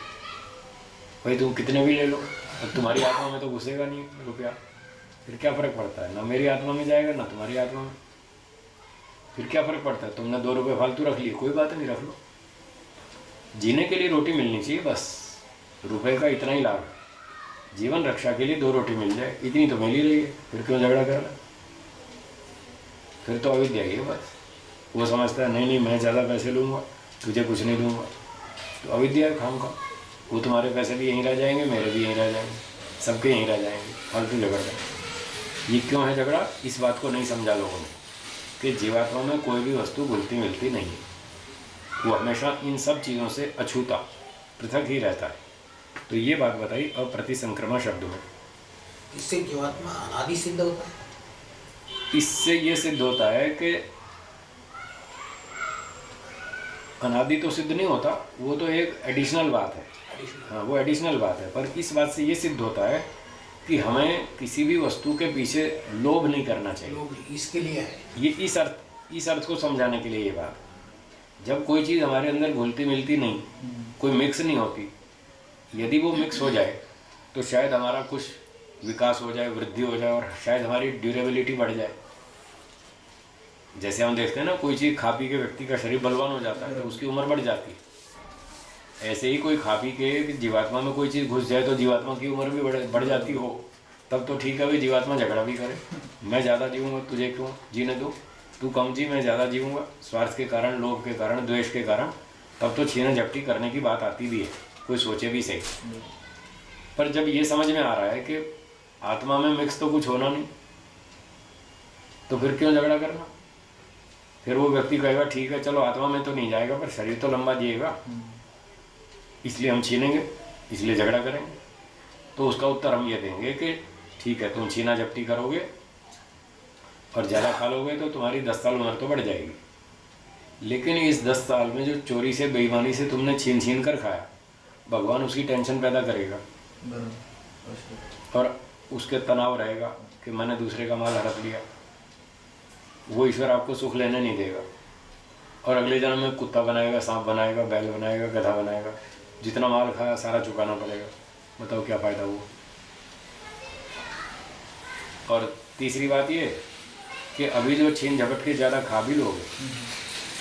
भाई तुम कितने भी ले लो, अब तुम्हारी आत्मा में तो घुसेगा नहीं रुपया, फिर क्या फ़र्क पड़ता है? ना मेरी आत्मा में जाएगा, ना तुम्हारी आत्मा में, फिर क्या फ़र्क पड़ता है? तुमने 2 रुपये फालतू रख लिए, कोई बात नहीं, रख लो। जीने के लिए रोटी मिलनी चाहिए, बस रुपये का इतना ही लाभ है। जीवन रक्षा के लिए 2 रोटी मिल जाए, इतनी तो मिल ही रही है, फिर क्यों झगड़ा कर रहा है? फिर तो अविद्या ही है बस। वो समझता है नहीं मैं ज़्यादा पैसे लूँगा, तुझे कुछ नहीं दूँगा, तो अविद्या है खाम का। वो तुम्हारे पैसे भी यहीं रह जाएंगे, मेरे भी यहीं रह जाएंगे, सबके यहीं रह जाएंगे, फालतू झगड़ा। ये क्यों है झगड़ा? इस बात को नहीं समझा लोगों ने कि जीवात्मा में कोई भी वस्तु घुलती मिलती नहीं है। वो हमेशा इन सब चीज़ों से अछूता, पृथक ही रहता है। तो ये बात बताई अप्रतिसंक्रमा शब्द में। इससे जीवात्मा अनादि सिद्ध होता है। इससे ये सिद्ध होता है कि अनादि तो सिद्ध नहीं होता, वो तो एक एडिशनल बात है। हाँ, वो एडिशनल बात है, पर इस बात से ये सिद्ध होता है कि हमें किसी भी वस्तु के पीछे लोभ नहीं करना चाहिए। लोग इसके लिए है। ये इस अर्थ को समझाने के लिए ये बात। जब कोई चीज़ हमारे अंदर घुलती मिलती नहीं, कोई मिक्स नहीं होती, यदि वो मिक्स हो जाए तो शायद हमारा कुछ विकास हो जाए, वृद्धि हो जाए, और शायद हमारी ड्यूरेबिलिटी बढ़ जाए। जैसे हम देखते हैं ना, कोई चीज़ खा पी के व्यक्ति का शरीर बलवान हो जाता है तो उसकी उम्र बढ़ जाती है। ऐसे ही कोई खा पी के जीवात्मा में कोई चीज़ घुस जाए तो जीवात्मा की उम्र भी बढ़ जाती हो, तब तो ठीक है भाई, जीवात्मा झगड़ा भी करे, मैं ज़्यादा जीऊँगा, तुझे क्यों जीने दूँ, तू कम जी, मैं ज़्यादा जीऊँगा, स्वार्थ के कारण, लोभ के कारण, द्वेष के कारण, तब तो छीना झपटी करने की बात आती भी है, कोई सोचे भी सही। पर जब ये समझ में आ रहा है कि आत्मा में मिक्स तो कुछ होना नहीं, तो फिर क्यों झगड़ा करना। फिर वो व्यक्ति कहेगा ठीक है चलो आत्मा में तो नहीं जाएगा पर शरीर तो लंबा जिएगा, इसलिए हम छीनेंगे, इसलिए झगड़ा करेंगे। तो उसका उत्तर हम ये देंगे कि ठीक है, तुम छीना झपटी करोगे और ज़्यादा खा लोगे तो तुम्हारी 10 साल उम्र तो बढ़ जाएगी, लेकिन इस 10 साल में जो चोरी से, बेईमानी से तुमने छीन कर खाया, भगवान उसकी टेंशन पैदा करेगा और उसके तनाव रहेगा कि मैंने दूसरे का माल हड़प लिया। वो ईश्वर आपको सुख लेने नहीं देगा, और अगले जन्म में कुत्ता बनाएगा, सांप बनाएगा, बैल बनाएगा, गधा बनाएगा, जितना माल खाया सारा चुकाना पड़ेगा। बताओ क्या फ़ायदा हुआ। और तीसरी बात ये कि अभी जो छीन झपट के ज़्यादा खा भी लोगे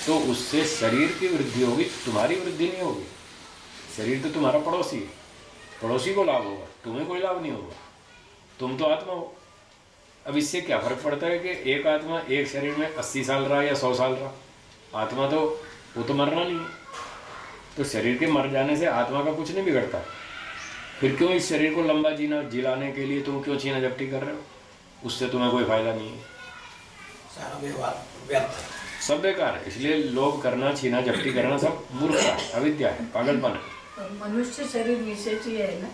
तो उससे शरीर की वृद्धि होगी, तुम्हारी वृद्धि नहीं होगी। शरीर तो तुम्हारा पड़ोसी है, पड़ोसी को लाभ होगा, तुम्हें कोई लाभ नहीं होगा, तुम तो आत्मा हो। अब इससे क्या फ़र्क पड़ता है कि एक आत्मा एक शरीर में 80 साल रहा या 100 साल रहा, आत्मा तो वो तो मरना नहीं है। तो शरीर के मर जाने से आत्मा का कुछ नहीं बिगड़ता। फिर क्यों इस शरीर को लंबा जिलाने के लिए तुम क्यों छीना झपटी कर रहे हो, उससे तुम्हें कोई फ़ायदा नहीं है, सारा व्यवहार व्यर्थ है, सब बेकार है। इसलिए लोभ करना, छीना झपटी करना सब मूर्खता है, अविद्या है, पागलपन है। मनुष्य शरीर विशेष ही है ना,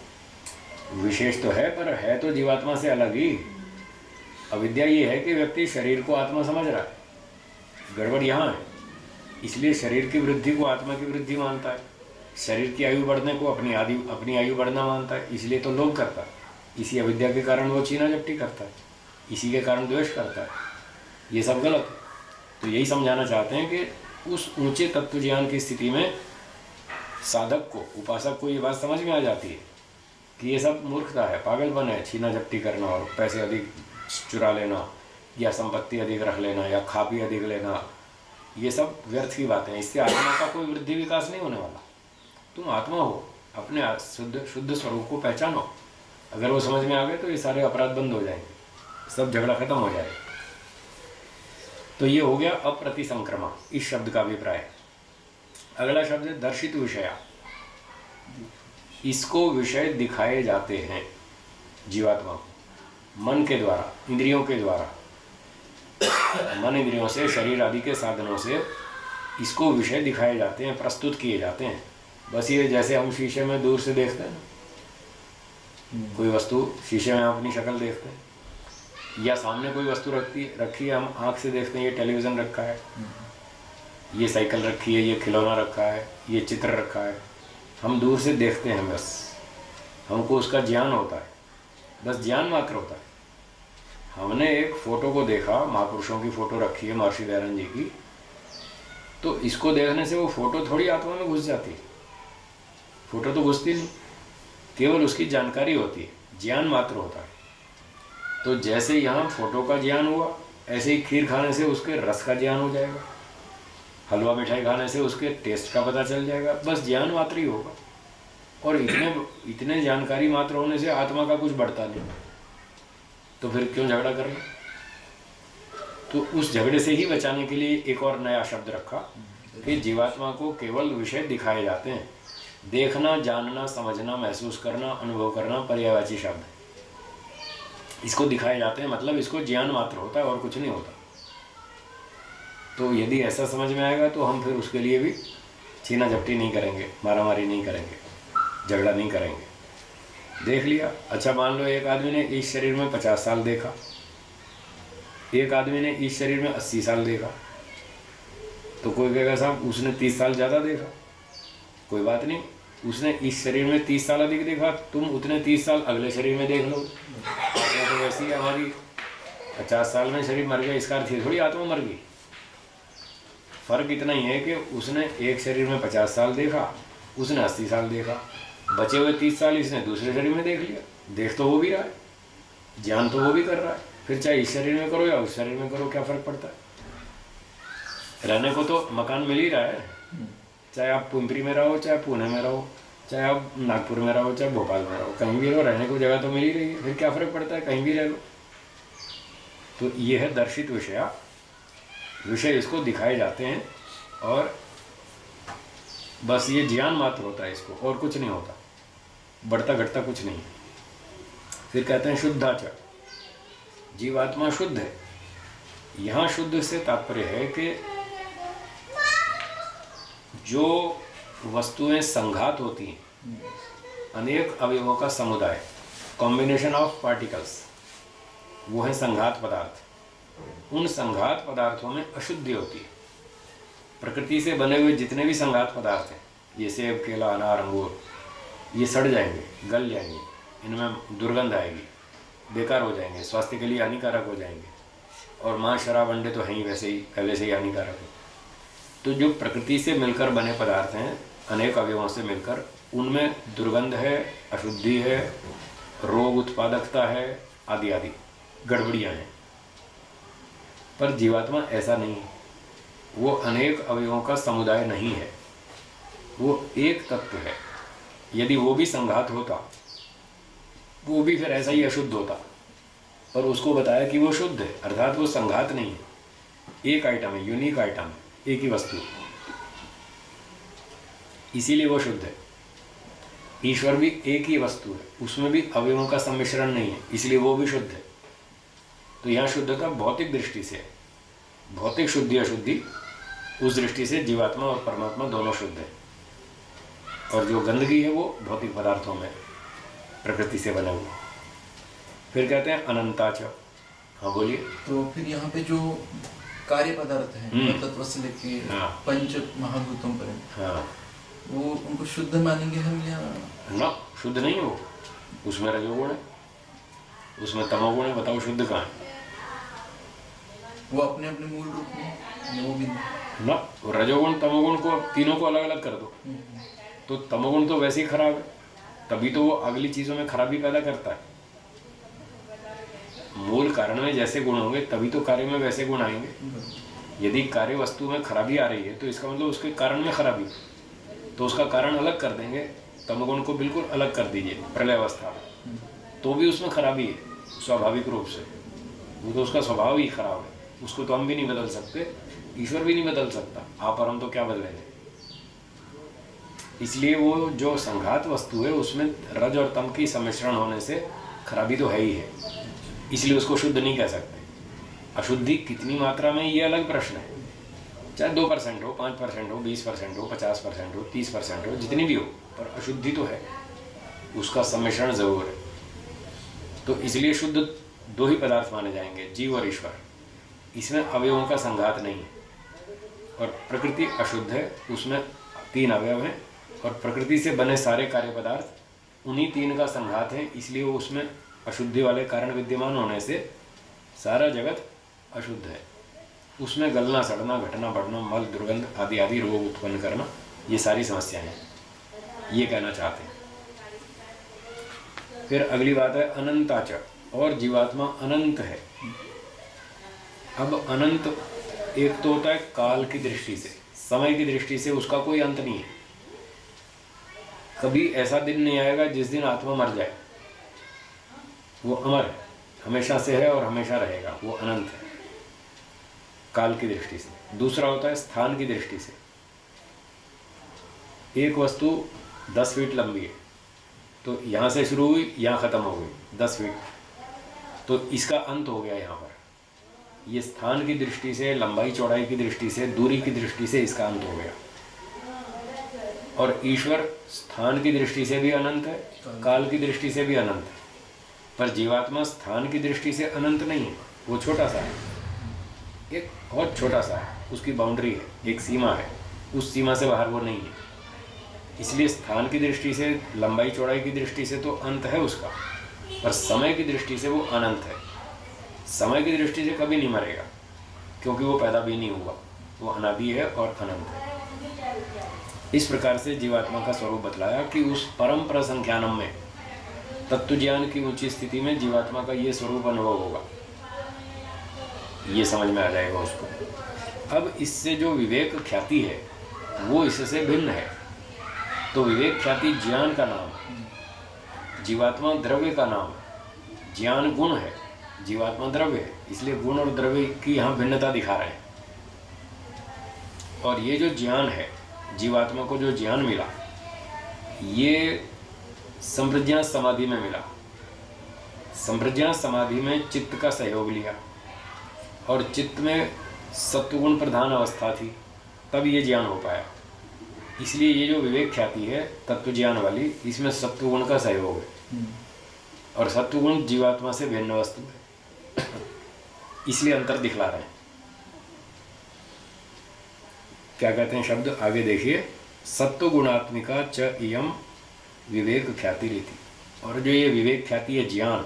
विशेष तो है पर है तो जीवात्मा से अलग ही। अविद्या ये है कि व्यक्ति शरीर को आत्मा समझ रहा है, गड़बड़ यहाँ है। इसलिए शरीर की वृद्धि को आत्मा की वृद्धि मानता है, शरीर की आयु बढ़ने को अपनी आयु बढ़ना मानता है, इसलिए तो लोभ करता है। इसी अविद्या के कारण वो छीना झपटी करता है, इसी के कारण द्वेष करता है। ये सब गलत है। तो यही समझाना चाहते हैं कि उस ऊंचे तत्व ज्ञान की स्थिति में साधक को, उपासक को ये बात समझ में आ जाती है कि ये सब मूर्खता है, पागलपन है, छीना झपटी करना और पैसे अधिक चुरा लेना या संपत्ति अधिक रख लेना या खा पी अधिक लेना, ये सब व्यर्थ की बातें हैं। इससे आत्मा का कोई वृद्धि विकास नहीं होने वाला। तुम आत्मा हो, अपने शुद्ध स्वरूप को पहचानो। अगर वो समझ में आ गए तो ये सारे अपराध बंद हो जाएंगे, सब झगड़ा खत्म हो जाएगा। तो ये हो गया अप्रतिसंक्रमा, इस शब्द का अभिप्राय। अगला शब्द है दर्शित विषया। इसको विषय दिखाए जाते हैं जीवात्मा को मन के द्वारा, इंद्रियों के द्वारा। मन इंद्रियों से, शरीर आदि के साधनों से इसको विषय दिखाए जाते हैं, प्रस्तुत किए जाते हैं। बस ये जैसे हम शीशे में दूर से देखते हैं ना, कोई वस्तु शीशे में अपनी शक्ल देखते हैं, या सामने कोई वस्तु रखी है, हम आँख से देखते हैं, ये टेलीविज़न रखा है, ये साइकिल रखी है, ये खिलौना रखा है, ये चित्र रखा है। हम दूर से देखते हैं, बस हमको उसका ज्ञान होता है, बस ज्ञान मात्र होता है। हमने एक फ़ोटो को देखा, महापुरुषों की फ़ोटो रखी है महर्षि दयानंद जी की, तो इसको देखने से वो फ़ोटो थोड़ी आत्मा में घुस जाती है, फ़ोटो तो घुसती नहीं, केवल उसकी जानकारी होती है, ज्ञान मात्र होता है। तो जैसे यहाँ फ़ोटो का ज्ञान हुआ, ऐसे ही खीर खाने से उसके रस का ज्ञान हो जाएगा, हलवा मिठाई खाने से उसके टेस्ट का पता चल जाएगा, बस ज्ञान मात्र ही होगा। और इतने जानकारी मात्र होने से आत्मा का कुछ बढ़ता नहीं, तो फिर क्यों झगड़ा करना। तो उस झगड़े से ही बचाने के लिए एक और नया शब्द रखा कि जीवात्मा को केवल विषय दिखाए जाते हैं। देखना, जानना, समझना, महसूस करना, अनुभव करना पर्यायवाची शब्द है। इसको दिखाए जाते हैं मतलब इसको ज्ञान मात्र होता है और कुछ नहीं होता। तो यदि ऐसा समझ में आएगा तो हम फिर उसके लिए भी छीना झपटी नहीं करेंगे, मारामारी नहीं करेंगे। झगड़ा नहीं करेंगे। देख लिया। अच्छा मान लो एक आदमी ने इस शरीर में 50 साल देखा, एक आदमी ने इस शरीर में 80 साल देखा, तो कोई कहेगा साहब उसने 30 साल ज़्यादा देखा। कोई बात नहीं, उसने इस शरीर में 30 साल अधिक देखा, तुम उतने 30 साल अगले शरीर में देख लो। तो वैसी ही हमारी 50 साल में शरीर मर गया, इसका अर्थ ये थोड़ी आत्मा मर गई। फर्क इतना ही है कि उसने एक शरीर में 50 साल देखा, उसने 80 साल देखा, बचे हुए 30 साल इसने दूसरे शरीर में देख लिया। देख तो वो भी रहा है, ज्ञान तो वो भी कर रहा है। फिर चाहे इस शरीर में करो या उस शरीर में करो, क्या फर्क पड़ता है? रहने को तो मकान मिल ही रहा है, चाहे आप पिंपरी में रहो, चाहे पुणे में रहो, चाहे आप नागपुर में रहो, चाहे भोपाल में रहो, कहीं भी रहो, रहने को जगह तो मिल ही रही है। फिर क्या फर्क पड़ता है, कहीं भी रह लो। तो ये है दर्शित विषय। विषय इसको दिखाए जाते हैं और बस ये ज्ञान मात्र होता है इसको, और कुछ नहीं होता, बढ़ता घटता कुछ नहीं। फिर कहते हैं शुद्धाचर, जीवात्मा शुद्ध है। यहाँ शुद्ध से तात्पर्य है कि जो वस्तुएं संघात होती हैं, अनेक अवयवों का समुदाय, कॉम्बिनेशन ऑफ पार्टिकल्स, वो है संघात पदार्थ। उन संघात पदार्थों में अशुद्धि होती है। प्रकृति से बने हुए जितने भी संघात पदार्थ हैं, ये सेब, केला, अनार, अंगूर, ये सड़ जाएंगे, गल जाएंगे, इनमें दुर्गंध आएगी, बेकार हो जाएंगे, स्वास्थ्य के लिए हानिकारक हो जाएंगे। और मांस, शराब, अंडे तो हैं ही वैसे ही, पहले से ही हानिकारक है। तो जो प्रकृति से मिलकर बने पदार्थ हैं, अनेक अवयवों से मिलकर, उनमें दुर्गंध है, अशुद्धि है, रोग उत्पादकता है, आदि आदि गड़बड़ियाँ हैं। पर जीवात्मा ऐसा नहीं है। वो अनेक अवयवों का समुदाय नहीं है, वो एक तत्व है। यदि वो भी संघात होता, वो भी फिर ऐसा ही अशुद्ध होता। पर उसको बताया कि वो शुद्ध है, अर्थात वो संघात नहीं है, एक आइटम है, यूनिक आइटम है, एक ही वस्तु, इसीलिए वो शुद्ध है। ईश्वर भी एक ही वस्तु है, उसमें भी अवयवों का सम्मिश्रण नहीं है, इसलिए वो भी शुद्ध है। तो यहाँ शुद्धता भौतिक दृष्टि से है। भौतिक शुद्धि अशुद्धि, उस दृष्टि से जीवात्मा और परमात्मा दोनों शुद्ध है। और जो गंदगी है वो भौतिक पदार्थों में, प्रकृति से बने हुए। फिर कहते हैं अनंताच। हाँ बोलिए। तो फिर यहाँ पे जो कार्य पदार्थ है, तत्व से लेके हाँ। पंच महाभूतों पर, हाँ, वो उनको शुद्ध मानेंगे हम या ना? शुद्ध नहीं है वो, उसमें रजोगुण है, उसमें तमोगुण है। बताओ शुद्ध कहाँ है? वो अपने अपने मूल रूप में वो भी ना, रजोगुण तमोगुण को तीनों को अलग अलग कर दो, तो तमोगुण तो वैसे ही खराब है, तभी तो वो अगली चीज़ों में खराबी पैदा करता है। मूल कारण में जैसे गुण होंगे तभी तो कार्य में वैसे गुण आएंगे। यदि कार्य वस्तु में खराबी आ रही है तो इसका मतलब उसके कारण में खराबी, तो उसका कारण अलग कर देंगे। तमोगुण को बिल्कुल अलग कर दीजिए प्रलय अवस्था में, तो भी उसमें खराबी है स्वाभाविक रूप से। वो तो उसका स्वभाव ही खराब है, उसको तो हम भी नहीं बदल सकते, ईश्वर भी नहीं बदल सकता। आप और हम तो क्या बदलेंगे? इसलिए वो जो संघात वस्तु है उसमें रज और तम की सम्मिश्रण होने से खराबी तो है ही है, इसलिए उसको शुद्ध नहीं कह सकते। अशुद्धि कितनी मात्रा में, ये अलग प्रश्न है। चाहे 2% हो, 5% हो, 20% हो, 50% हो, 30% हो, जितनी भी हो, पर अशुद्धि तो है, उसका सम्मिश्रण जरूर है। तो इसलिए शुद्ध दो ही पदार्थ माने जाएंगे, जीव और ईश्वर। इसमें अवयवों का संघात नहीं है। और प्रकृति अशुद्ध है, उसमें 3 अवयव हैं, और प्रकृति से बने सारे कार्य पदार्थ उन्हीं 3 का संघात है, इसलिए वो उसमें अशुद्धि वाले कारण विद्यमान होने से सारा जगत अशुद्ध है। उसमें गलना, सड़ना, घटना, बढ़ना, मल, दुर्गंध आदि आदि रोग उत्पन्न करना, ये सारी समस्याएं हैं, ये कहना चाहते हैं। फिर अगली बात है अनंताच, और जीवात्मा अनंत है। अब अनंत एक तो होता है काल की दृष्टि से, समय की दृष्टि से उसका कोई अंत नहीं है। कभी ऐसा दिन नहीं आएगा जिस दिन आत्मा मर जाए। वो अमर है, हमेशा से है और हमेशा रहेगा, वो अनंत है काल की दृष्टि से। दूसरा होता है स्थान की दृष्टि से। एक वस्तु 10 फीट लंबी है, तो यहाँ से शुरू हुई, यहाँ ख़त्म हो गई 10 फीट, तो इसका अंत हो गया यहाँ पर। ये स्थान की दृष्टि से, लंबाई चौड़ाई की दृष्टि से, दूरी की दृष्टि से इसका अंत हो गया। और ईश्वर स्थान की दृष्टि से भी अनंत है, काल की दृष्टि से भी अनंत है। पर जीवात्मा स्थान की दृष्टि से अनंत नहीं है, वो छोटा सा है, एक बहुत छोटा सा है, उसकी बाउंड्री है, एक सीमा है, उस सीमा से बाहर वो नहीं है। इसलिए स्थान की दृष्टि से, लंबाई चौड़ाई की दृष्टि से तो अंत है उसका, पर समय की दृष्टि से वो अनंत है। समय की दृष्टि से कभी नहीं मरेगा, क्योंकि वो पैदा भी नहीं हुआ, वो अनादि है और अनंत है। इस प्रकार से जीवात्मा का स्वरूप बतलाया कि उस परम प्रसंख्यानम में, तत्व ज्ञान की ऊंची स्थिति में जीवात्मा का ये स्वरूप अनुभव होगा, ये समझ में आ जाएगा उसको। अब इससे जो विवेक ख्याति है वो इससे भिन्न है। तो विवेक ख्याति ज्ञान का नाम है, जीवात्मा द्रव्य का नाम है। ज्ञान गुण है, जीवात्मा द्रव्य है, इसलिए गुण और द्रव्य की यहाँ भिन्नता दिखा रहे हैं। और ये जो ज्ञान है, जीवात्मा को जो ज्ञान मिला, ये संप्रज्ञा समाधि में मिला। संप्रज्ञा समाधि में चित्त का सहयोग लिया और चित्त में सत्वगुण प्रधान अवस्था थी, तब ये ज्ञान हो पाया। इसलिए ये जो विवेक ख्याति है तत्व ज्ञान वाली, इसमें सत्वगुण का सहयोग है और सत्वगुण जीवात्मा से भिन्न वस्तु है, इसलिए अंतर दिखला रहे हैं। क्या कहते हैं शब्द, आगे देखिए, सत्व गुणात्मिका च इयम विवेक ख्याति रीति। और जो ये विवेक ख्याति है ज्ञान,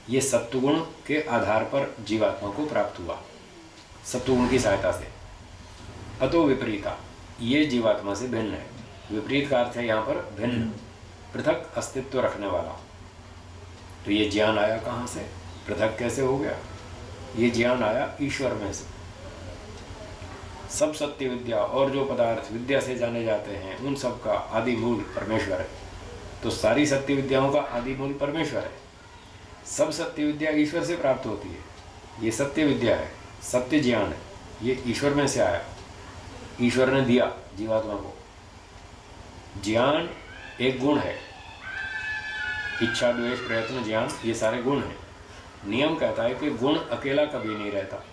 ये सत्वगुण के आधार पर जीवात्मा को प्राप्त हुआ, सत्वगुण की सहायता से। अतो विपरीता, ये जीवात्मा से भिन्न है। विपरीत का अर्थ है यहाँ पर भिन्न, पृथक अस्तित्व रखने वाला। तो ये ज्ञान आया कहाँ से, पृथक कैसे हो गया? ये ज्ञान आया ईश्वर में से। सब सत्य विद्या और जो पदार्थ विद्या से जाने जाते हैं, उन सब का आदि मूल परमेश्वर है। तो सारी सत्य विद्याओं का आदि मूल परमेश्वर है। सब सत्य विद्या ईश्वर से प्राप्त होती है। ये सत्य विद्या है, सत्य ज्ञान है, ये ईश्वर में से आया, ईश्वर ने दिया जीवात्मा को। ज्ञान एक गुण है, इच्छा द्वेष प्रयत्न ज्ञान, ये सारे गुण हैं। नियम कहता है कि गुण अकेला कभी नहीं रहता,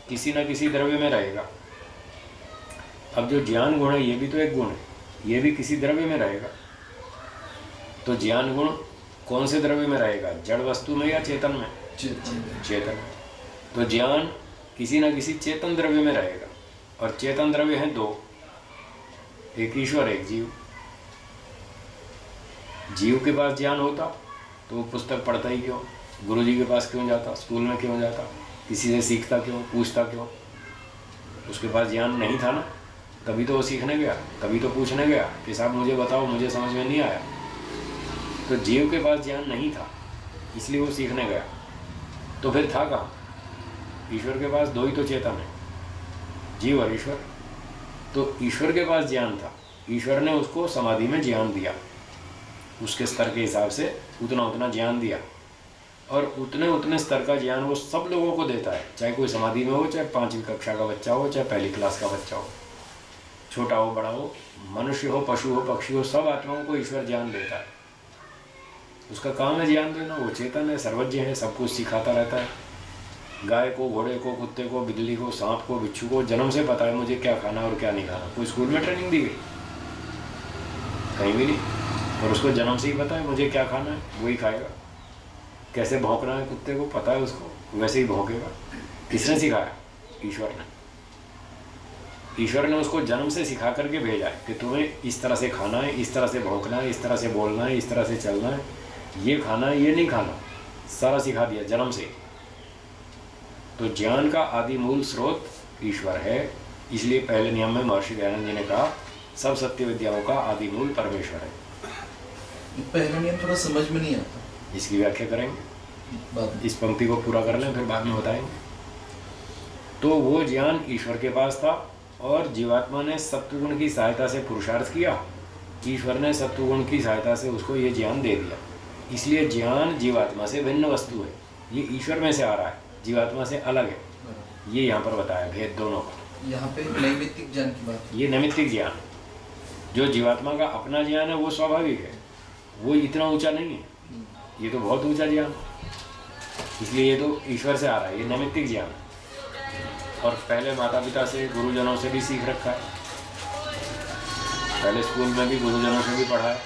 किसी न किसी द्रव्य में रहेगा। अब जो ज्ञान गुण है ये भी तो एक गुण है, ये भी किसी द्रव्य में रहेगा। तो ज्ञान गुण कौन से द्रव्य में रहेगा, जड़ वस्तु में या चेतन में? चेतन। तो ज्ञान किसी न किसी चेतन द्रव्य में रहेगा, और चेतन द्रव्य हैं दो, एक ईश्वर एक जीव। जीव के पास ज्ञान होता तो वो पुस्तक पढ़ता ही क्यों, गुरुजी के पास क्यों जाता, स्कूल में क्यों जाता, किसी से सीखता क्यों, पूछता क्यों? उसके पास ज्ञान नहीं था ना, तभी तो वो सीखने गया, तभी तो पूछने गया कि साहब मुझे बताओ, मुझे समझ में नहीं आया। तो जीव के पास ज्ञान नहीं था, इसलिए वो सीखने गया। तो फिर था कहाँ? ईश्वर के पास दो ही तो चेतन है, जीव और ईश्वर। तो ईश्वर के पास ज्ञान था, ईश्वर ने उसको समाधि में ज्ञान दिया, उसके स्तर के हिसाब से उतना उतना ज्ञान दिया। और उतने उतने स्तर का ज्ञान वो सब लोगों को देता है, चाहे कोई समाधि में हो, चाहे 5वीं कक्षा का बच्चा हो, चाहे पहली क्लास का बच्चा हो, छोटा हो बड़ा हो, मनुष्य हो पशु हो पक्षी हो, सब आत्माओं को ईश्वर ज्ञान देता है। उसका काम है ज्ञान देना। वो चेतन है, सर्वज्ञ है, सब कुछ सिखाता रहता है। गाय को, घोड़े को, कुत्ते को, बिल्ली को, सांप को, बिच्छू को जन्म से पता है मुझे क्या खाना और क्या नहीं खाना। कोई स्कूल में ट्रेनिंग दी गई? कहीं भी नहीं। और उसको जन्म से ही पता है मुझे क्या खाना है, वही खाएगा। कैसे भौंकना है कुत्ते को पता है उसको, वैसे ही भौंकेगा। किसने सिखाया? ईश्वर ने। ईश्वर ने उसको जन्म से सिखा करके भेजा है कि तुम्हें इस तरह से खाना है, इस तरह से भौंकना है, इस तरह से बोलना है, इस तरह से चलना है, ये खाना है, ये नहीं खाना, सारा सिखा दिया जन्म से। तो ज्ञान का आदि मूल स्रोत ईश्वर है। इसलिए पहले नियम में महर्षि दयानंद जी ने कहा सब सत्य विद्याओं का आदि मूल परमेश्वर है। पहला नियम थोड़ा समझ में नहीं आता, इसकी व्याख्या करेंगे, इस पंक्ति को पूरा कर लें फिर बाद में बताएंगे। तो वो ज्ञान ईश्वर के पास था और जीवात्मा ने सत्वगुण की सहायता से पुरुषार्थ किया, ईश्वर ने सत्वगुण की सहायता से उसको ये ज्ञान दे दिया। इसलिए ज्ञान जीवात्मा से भिन्न वस्तु है, ये ईश्वर में से आ रहा है, जीवात्मा से अलग है। ये यहाँ पर बताया भेद दोनों का। यहाँ पे नैमित्तिक ज्ञान की बात है। ये नैमित्तिक ज्ञान है। जो जीवात्मा का अपना ज्ञान है वो स्वाभाविक है, वो इतना ऊंचा नहीं है, ये तो बहुत ऊंचा ज्ञान, इसलिए ये तो ईश्वर से आ रहा है, ये नैमित्तिक ज्ञान है। और पहले माता पिता से, गुरुजनों से भी सीख रखा है। पहले स्कूल में भी गुरुजनों से भी पढ़ा है।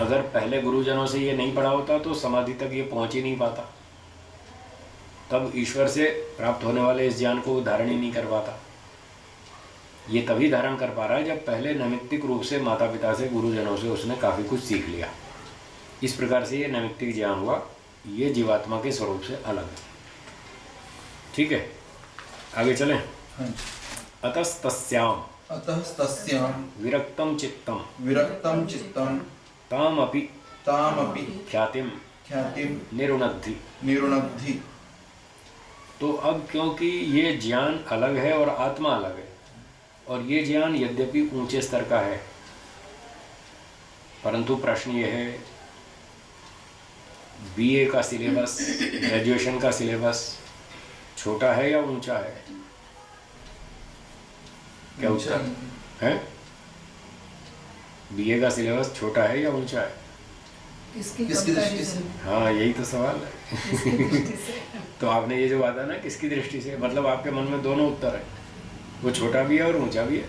अगर पहले गुरुजनों से ये नहीं पढ़ा होता तो समाधि तक ये पहुंच ही नहीं पाता, तब ईश्वर से प्राप्त होने वाले इस ज्ञान को धारण ही नहीं कर पाता। ये तभी धारण कर पा रहा है जब पहले नैमित्तिक रूप से माता पिता से, गुरुजनों से उसने काफ़ी कुछ सीख लिया। इस प्रकार से ये नैमित्तिक ज्ञान हुआ, ये जीवात्मा के स्वरूप से अलग है। ठीक है, आगे चलें। हाँ। अतस्तस्याम अतः तस्यां विरक्तम चित्तम विरक्तं चित्तं तामपि तामपि ख्यातिम ख्यातिं निरुणद्धि। निरुणद्धि। तो अब क्योंकि ये ज्ञान अलग है और आत्मा अलग है, और ये ज्ञान यद्यपि ऊंचे स्तर का है, परंतु प्रश्न ये है, बीए का सिलेबस, ग्रेजुएशन का सिलेबस छोटा है या ऊंचा है? क्या उत्तर है? बीए का सिलेबस छोटा है या ऊंचा है? किसकी किसकी दृष्टि से? comparison? हाँ, यही तो सवाल है। किसकी दृष्टि से? तो आपने ये जो बात है ना, किसकी दृष्टि से, मतलब आपके मन में दोनों उत्तर है, वो छोटा भी है और ऊंचा भी है।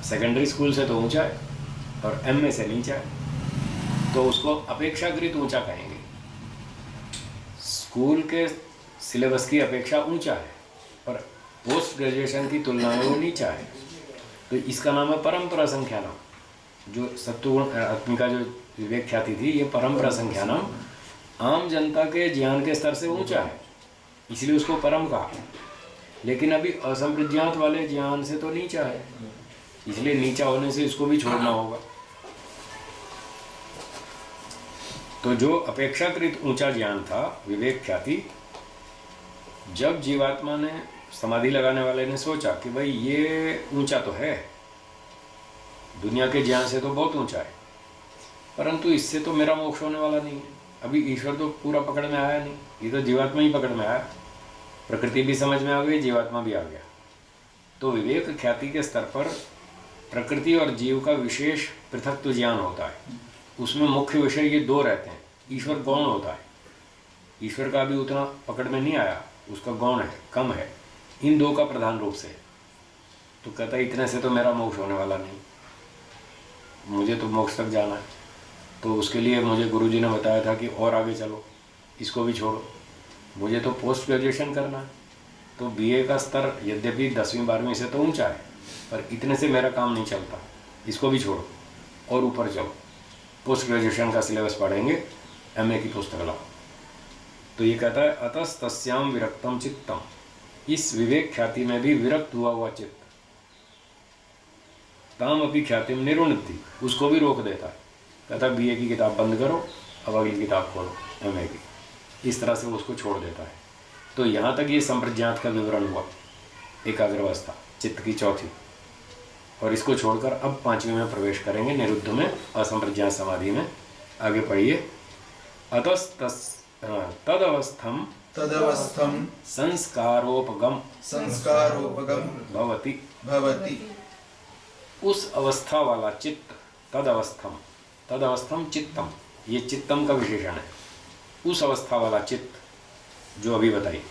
सेकेंडरी स्कूल से तो ऊंचा है और एमए से नीचा है, तो उसको अपेक्षाकृत ऊंचा कहेंगे। स्कूल के सिलेबस की अपेक्षा ऊंचा है, पर पोस्ट ग्रेजुएशन की तुलना में वो नीचा है। तो इसका नाम है परंपरा संख्यानम। जो सत्वगुण आत्मिका जो विवेक ख्याति थी, ये परंपरा संख्यानम आम जनता के ज्ञान के स्तर से ऊंचा है, इसलिए उसको परम कहा। लेकिन अभी असंप्रज्ञात वाले ज्ञान से तो नीचा है, इसलिए नीचा होने से इसको भी छोड़ना होगा। तो जो अपेक्षाकृत ऊंचा ज्ञान था, विवेक ख्याति, जब जीवात्मा ने, समाधि लगाने वाले ने सोचा कि भाई ये ऊंचा तो है, दुनिया के ज्ञान से तो बहुत ऊंचा है, परंतु इससे तो मेरा मोक्ष होने वाला नहीं है। अभी ईश्वर तो पूरा पकड़ में आया नहीं, ये तो जीवात्मा ही पकड़ में आया। प्रकृति भी समझ में आ गई, जीवात्मा भी आ गया। तो विवेक ख्याति के स्तर पर प्रकृति और जीव का विशेष पृथक्त्व ज्ञान होता है। उसमें मुख्य विषय ये दो रहते हैं। ईश्वर गौण होता है, ईश्वर का अभी उतना पकड़ में नहीं आया, उसका गौण है, कम है, इन दो का प्रधान रूप से। तो कहता है इतने से तो मेरा मोक्ष होने वाला नहीं, मुझे तो मोक्ष तक जाना है। तो उसके लिए मुझे गुरुजी ने बताया था कि और आगे चलो, इसको भी छोड़ो, मुझे तो पोस्ट ग्रेजुएशन करना है। तो बीए का स्तर यद्यपि 10वीं 12वीं से तो ऊंचा है, पर इतने से मेरा काम नहीं चलता, इसको भी छोड़ो और ऊपर चलो, पोस्ट ग्रेजुएशन का सिलेबस पढ़ेंगे, एमए की पुस्तक लाओ। तो ये कहता है अतस्तस्याम विरक्तम चित्तम, इस विवेक ख्याति में भी विरक्त हुआ चित्त, ताम अपनी ख्याति में निरुणति, उसको भी रोक देता है। कहता है बीए की किताब बंद करो, अब अगली किताब खोलो एमए की, इस तरह से वो उसको छोड़ देता है। तो यहाँ तक ये संप्रज्ञात का विवरण हुआ, एकाग्रावस्था चित्त की चौथी। और इसको छोड़कर अब 5वीं में प्रवेश करेंगे, निरुद्ध में, असंप्रज्ञात समाधि में। आगे पढ़िए। तदवस्थम तदवस्थं संस्कारोपगम संस्कारोपगम भवति, भवति। उस अवस्था वाला चित्त, तदवस्थम, तदवस्थम चित्तम, ये चित्तम का विशेषण है। उस अवस्था वाला चित्त जो अभी बताई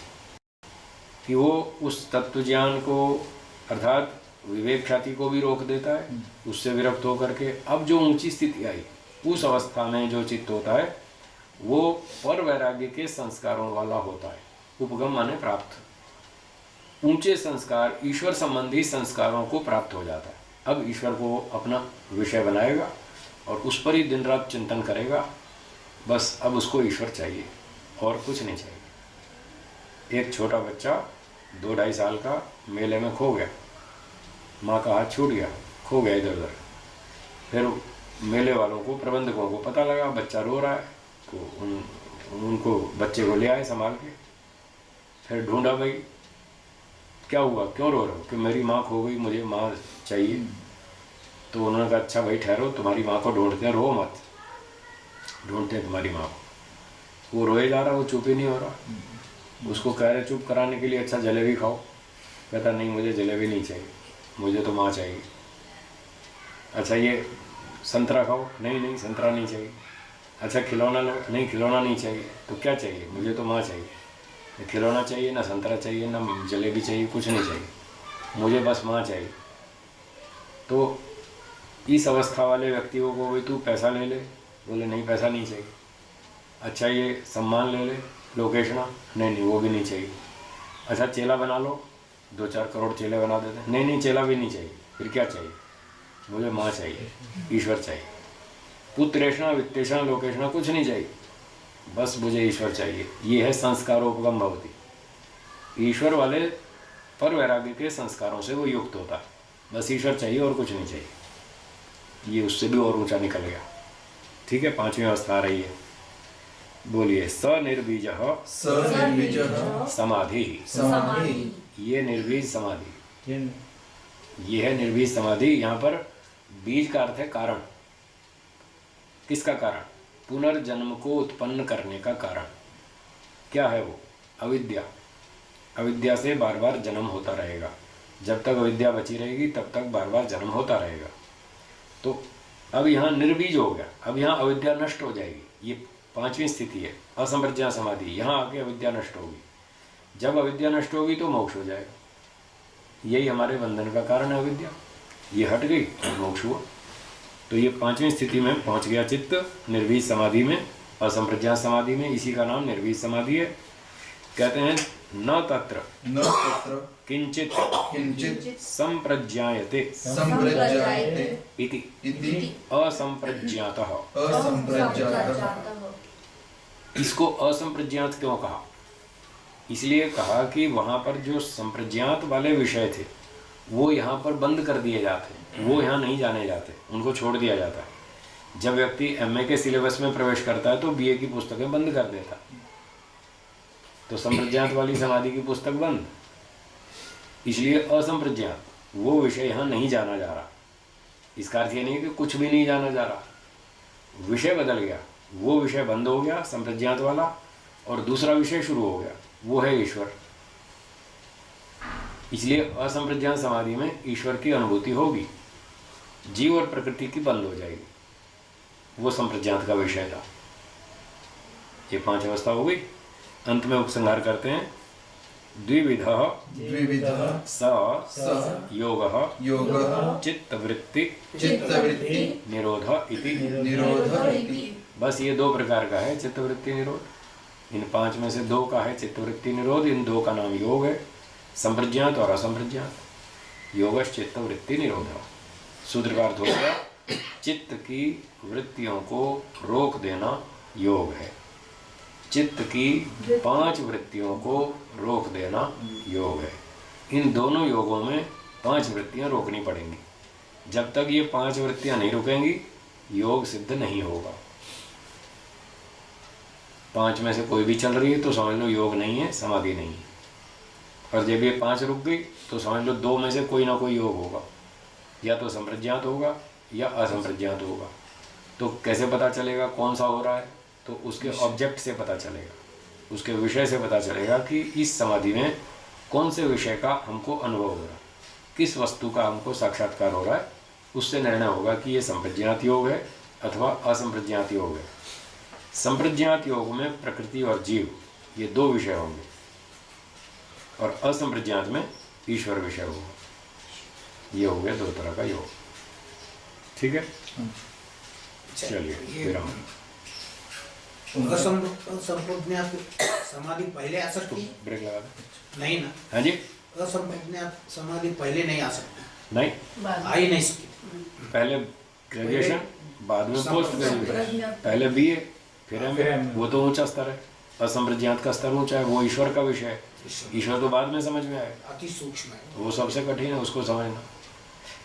कि वो उस तत्व ज्ञान को, अर्थात विवेक ख्याति को भी रोक देता है, उससे विरक्त होकर के अब जो ऊंची स्थिति आई, उस अवस्था में जो चित्त होता है वो पर वैराग्य के संस्कारों वाला होता है। उपगम माने प्राप्त, ऊंचे संस्कार, ईश्वर संबंधी संस्कारों को प्राप्त हो जाता है। अब ईश्वर को अपना विषय बनाएगा और उस पर ही दिन रात चिंतन करेगा। बस अब उसको ईश्वर चाहिए और कुछ नहीं चाहिए। एक छोटा बच्चा 2-2.5 साल का मेले में खो गया, माँ का हाथ छूट गया, खो गया इधर उधर। फिर मेले वालों को, प्रबंधकों को पता लगा बच्चा रो रहा है, तो उनको बच्चे को ले आए संभाल के। फिर ढूंढा, भाई क्या हुआ, क्यों रो रहे हो? कि मेरी माँ खो गई, मुझे माँ चाहिए। तो उन्होंने कहा अच्छा भाई ठहरो, तुम्हारी माँ को ढूंढते हैं, रो मत, ढूंढते हैं तुम्हारी माँ को। वो रोए जा रहा, वो चुप ही नहीं हो रहा। उसको कह रहे चुप कराने के लिए अच्छा जलेबी खाओ, कहता नहीं मुझे जलेबी नहीं चाहिए, मुझे तो माँ चाहिए। अच्छा ये संतरा खाओ, नहीं नहीं संतरा नहीं चाहिए। अच्छा खिलौना लो, नहीं खिलौना नहीं चाहिए। तो क्या चाहिए? मुझे तो माँ चाहिए। न खिलौना चाहिए, ना संतरा चाहिए, ना जलेबी चाहिए, कुछ नहीं चाहिए। मुझे बस माँ चाहिए। तो इस अवस्था वाले व्यक्तियों को भी तू पैसा ले ले, बोले नहीं पैसा नहीं चाहिए। अच्छा ये सम्मान ले ले, लोकेशना, नहीं वो भी नहीं चाहिए। अच्छा चेला बना लो, 2-4 करोड़ चेले बना देते हैं, नहीं चेला भी नहीं चाहिए। फिर क्या चाहिए? मुझे माँ चाहिए, ईश्वर चाहिए। पुत्रेषणा वित्तेषणा लोकेशना कुछ नहीं चाहिए, बस मुझे ईश्वर चाहिए। ये है संस्कारोपगम भवति। ईश्वर वाले पर वैराग्य के संस्कारों से वो युक्त होता है, बस ईश्वर चाहिए और कुछ नहीं चाहिए। ये उससे भी और ऊंचा निकल गया। ठीक है, 5वीं अवस्था आ रही है, बोलिए। सनिर्बीज सनिर्बीजः समाधि। समाधि। ये निर्बीज समाधि, ये है निर्बीज समाधि। यहाँ पर बीज का अर्थ है कारण। किसका कारण? पुनर्जन्म को उत्पन्न करने का कारण। क्या है वो? अविद्या। अविद्या से बार बार जन्म होता रहेगा। जब तक अविद्या बची रहेगी तब तक बार बार जन्म होता रहेगा। तो अब यहाँ निर्बीज हो गया, अब यहाँ अविद्या नष्ट हो जाएगी। ये 5वीं स्थिति है, असंप्रज्ञा समाधि। यहाँ आके अविद्या नष्ट होगी। जब अविद्या नष्ट होगी तो मोक्ष हो जाएगा। यही हमारे बंधन का कारण है अविद्या। ये हट गई तो मोक्ष हुआ। तो ये 5वीं स्थिति में पहुंच गया चित्त, निर्बीज समाधि में, असंप्रज्ञा समाधि में। इसी का नाम निर्बीज समाधि है। कहते हैं न तत्र किंचित संप्रज्ञायते संप्रज्ञायते इति इति असंप्रज्ञातः। इसको असंप्रज्ञात क्यों कहा? इसलिए कहा कि वहाँ पर जो संप्रज्ञात वाले विषय थे वो यहाँ पर बंद कर दिए जाते हैं, वो यहाँ नहीं जाने जाते, उनको छोड़ दिया जाता है। जब व्यक्ति एमए के सिलेबस में प्रवेश करता है तो बीए की पुस्तकें बंद कर देता है। तो संप्रज्ञात वाली समाधि की पुस्तक बंद, इसलिए असंप्रज्ञात वो विषय यहाँ नहीं जाना जा रहा। इसका अर्थ ये नहीं कि कुछ भी नहीं जाना जा रहा, विषय बदल गया। वो विषय बंद हो गया संप्रज्ञात वाला, और दूसरा विषय शुरू हो गया, वो है ईश्वर। इसलिए असंप्रज्ञात समाधि में ईश्वर की अनुभूति होगी, जीव और प्रकृति की बंद हो जाएगी। वो संप्रज्ञात का विषय था। ये 5 अवस्था हो गई। अंत में उपसंहार करते हैं। द्विविधः स योगः चित्तवृत्ति निरोध इति। बस ये 2 प्रकार का है चित्तवृत्ति निरोध। इन 5 में से 2 का है चित्तवृत्ति निरोध। इन 2 का नाम योग है, संप्रज्ञात और असंप्रज्ञात। योगश्च चित्तवृत्ति निरोध। सूत्र का अर्थ हो गया चित्त की वृत्तियों को रोक देना योग है। चित्त की 5 वृत्तियों को रोक देना योग है। इन दोनों योगों में 5 वृत्तियां रोकनी पड़ेंगी। जब तक ये 5 वृत्तियां नहीं रुकेंगी योग सिद्ध नहीं होगा। 5 में से कोई भी चल रही है तो समझ लो योग नहीं है, समाधि नहीं है। और जब ये 5 रुक गई तो समझ लो 2 में से कोई ना कोई योग होगा, या तो संप्रज्ञात होगा या असंप्रज्ञात होगा। तो कैसे पता चलेगा कौन सा हो रहा है? तो उसके ऑब्जेक्ट से पता चलेगा, उसके विषय से पता चलेगा कि इस समाधि में कौन से विषय का हमको अनुभव हो रहा है, किस वस्तु का हमको साक्षात्कार हो रहा है। उससे निर्णय होगा कि ये संप्रज्ञात योग है अथवा असंप्रज्ञात योग है। संप्रज्ञात योग में प्रकृति और जीव ये 2 विषय होंगे, और असंप्रज्ञात में ईश्वर विषय होगा। ये हो गया 2 तरह का योग। ठीक है, चलिए विराम। असंप्रज्ञात समाधि पहले आ सकती है? ब्रेक लगा दो। नहीं ना? हाँ जी, असंप्रज्ञात समाधि पहले नहीं आ सकती, नहीं आ ही नहीं सकती। पहले ग्रेजुएशन, बाद में पोस्ट ग्रेजुएशन, पहले बीए, फिर एमए। वो तो ऊंचा स्तर है। असंप्रज्ञात का स्तर ऊंचा है, वो ईश्वर का विषय है। ईश्वर तो बाद में समझ में आएगा, अति सूक्ष्म है। वो सबसे कठिन है उसको समझना।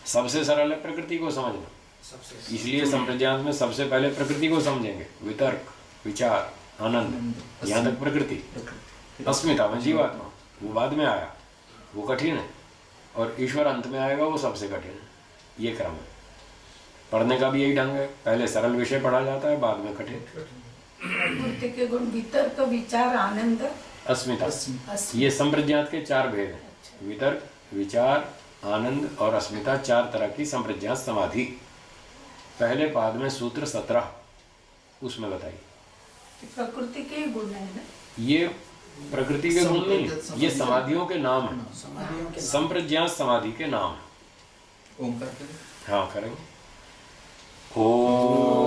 सबसे सरल है प्रकृति को समझना। सबसे इसलिए संप्रज्ञात में सबसे पहले प्रकृति को समझेंगे। वितर्क, विचार, आनंद, यहाँ तक प्रकृति। अस्मिता में जीवात्मा, वो बाद में आया, वो कठिन है। और ईश्वर अंत में आएगा, वो सबसे कठिन है। ये क्रम है। पढ़ने का भी यही ढंग है, पहले सरल विषय पढ़ा जाता है, बाद में कठिन। प्रकृति के गुण वितर्क, विचार, आनंद, अस्मिता, ये संप्रज्ञात के 4 भेद हैं। वितर्क, विचार, आनंद और अस्मिता, 4 तरह की संप्रज्ञात समाधि। पहले पाद में सूत्र 17 उसमें बताइए। प्रकृति के गुण है ना? ये प्रकृति के गुण नहीं, ये समाधियों के नाम है। समाधियों के नाम। संप्रज्ञात समाधि के नाम। ओंकार करें। हाँ करेंगे। ओम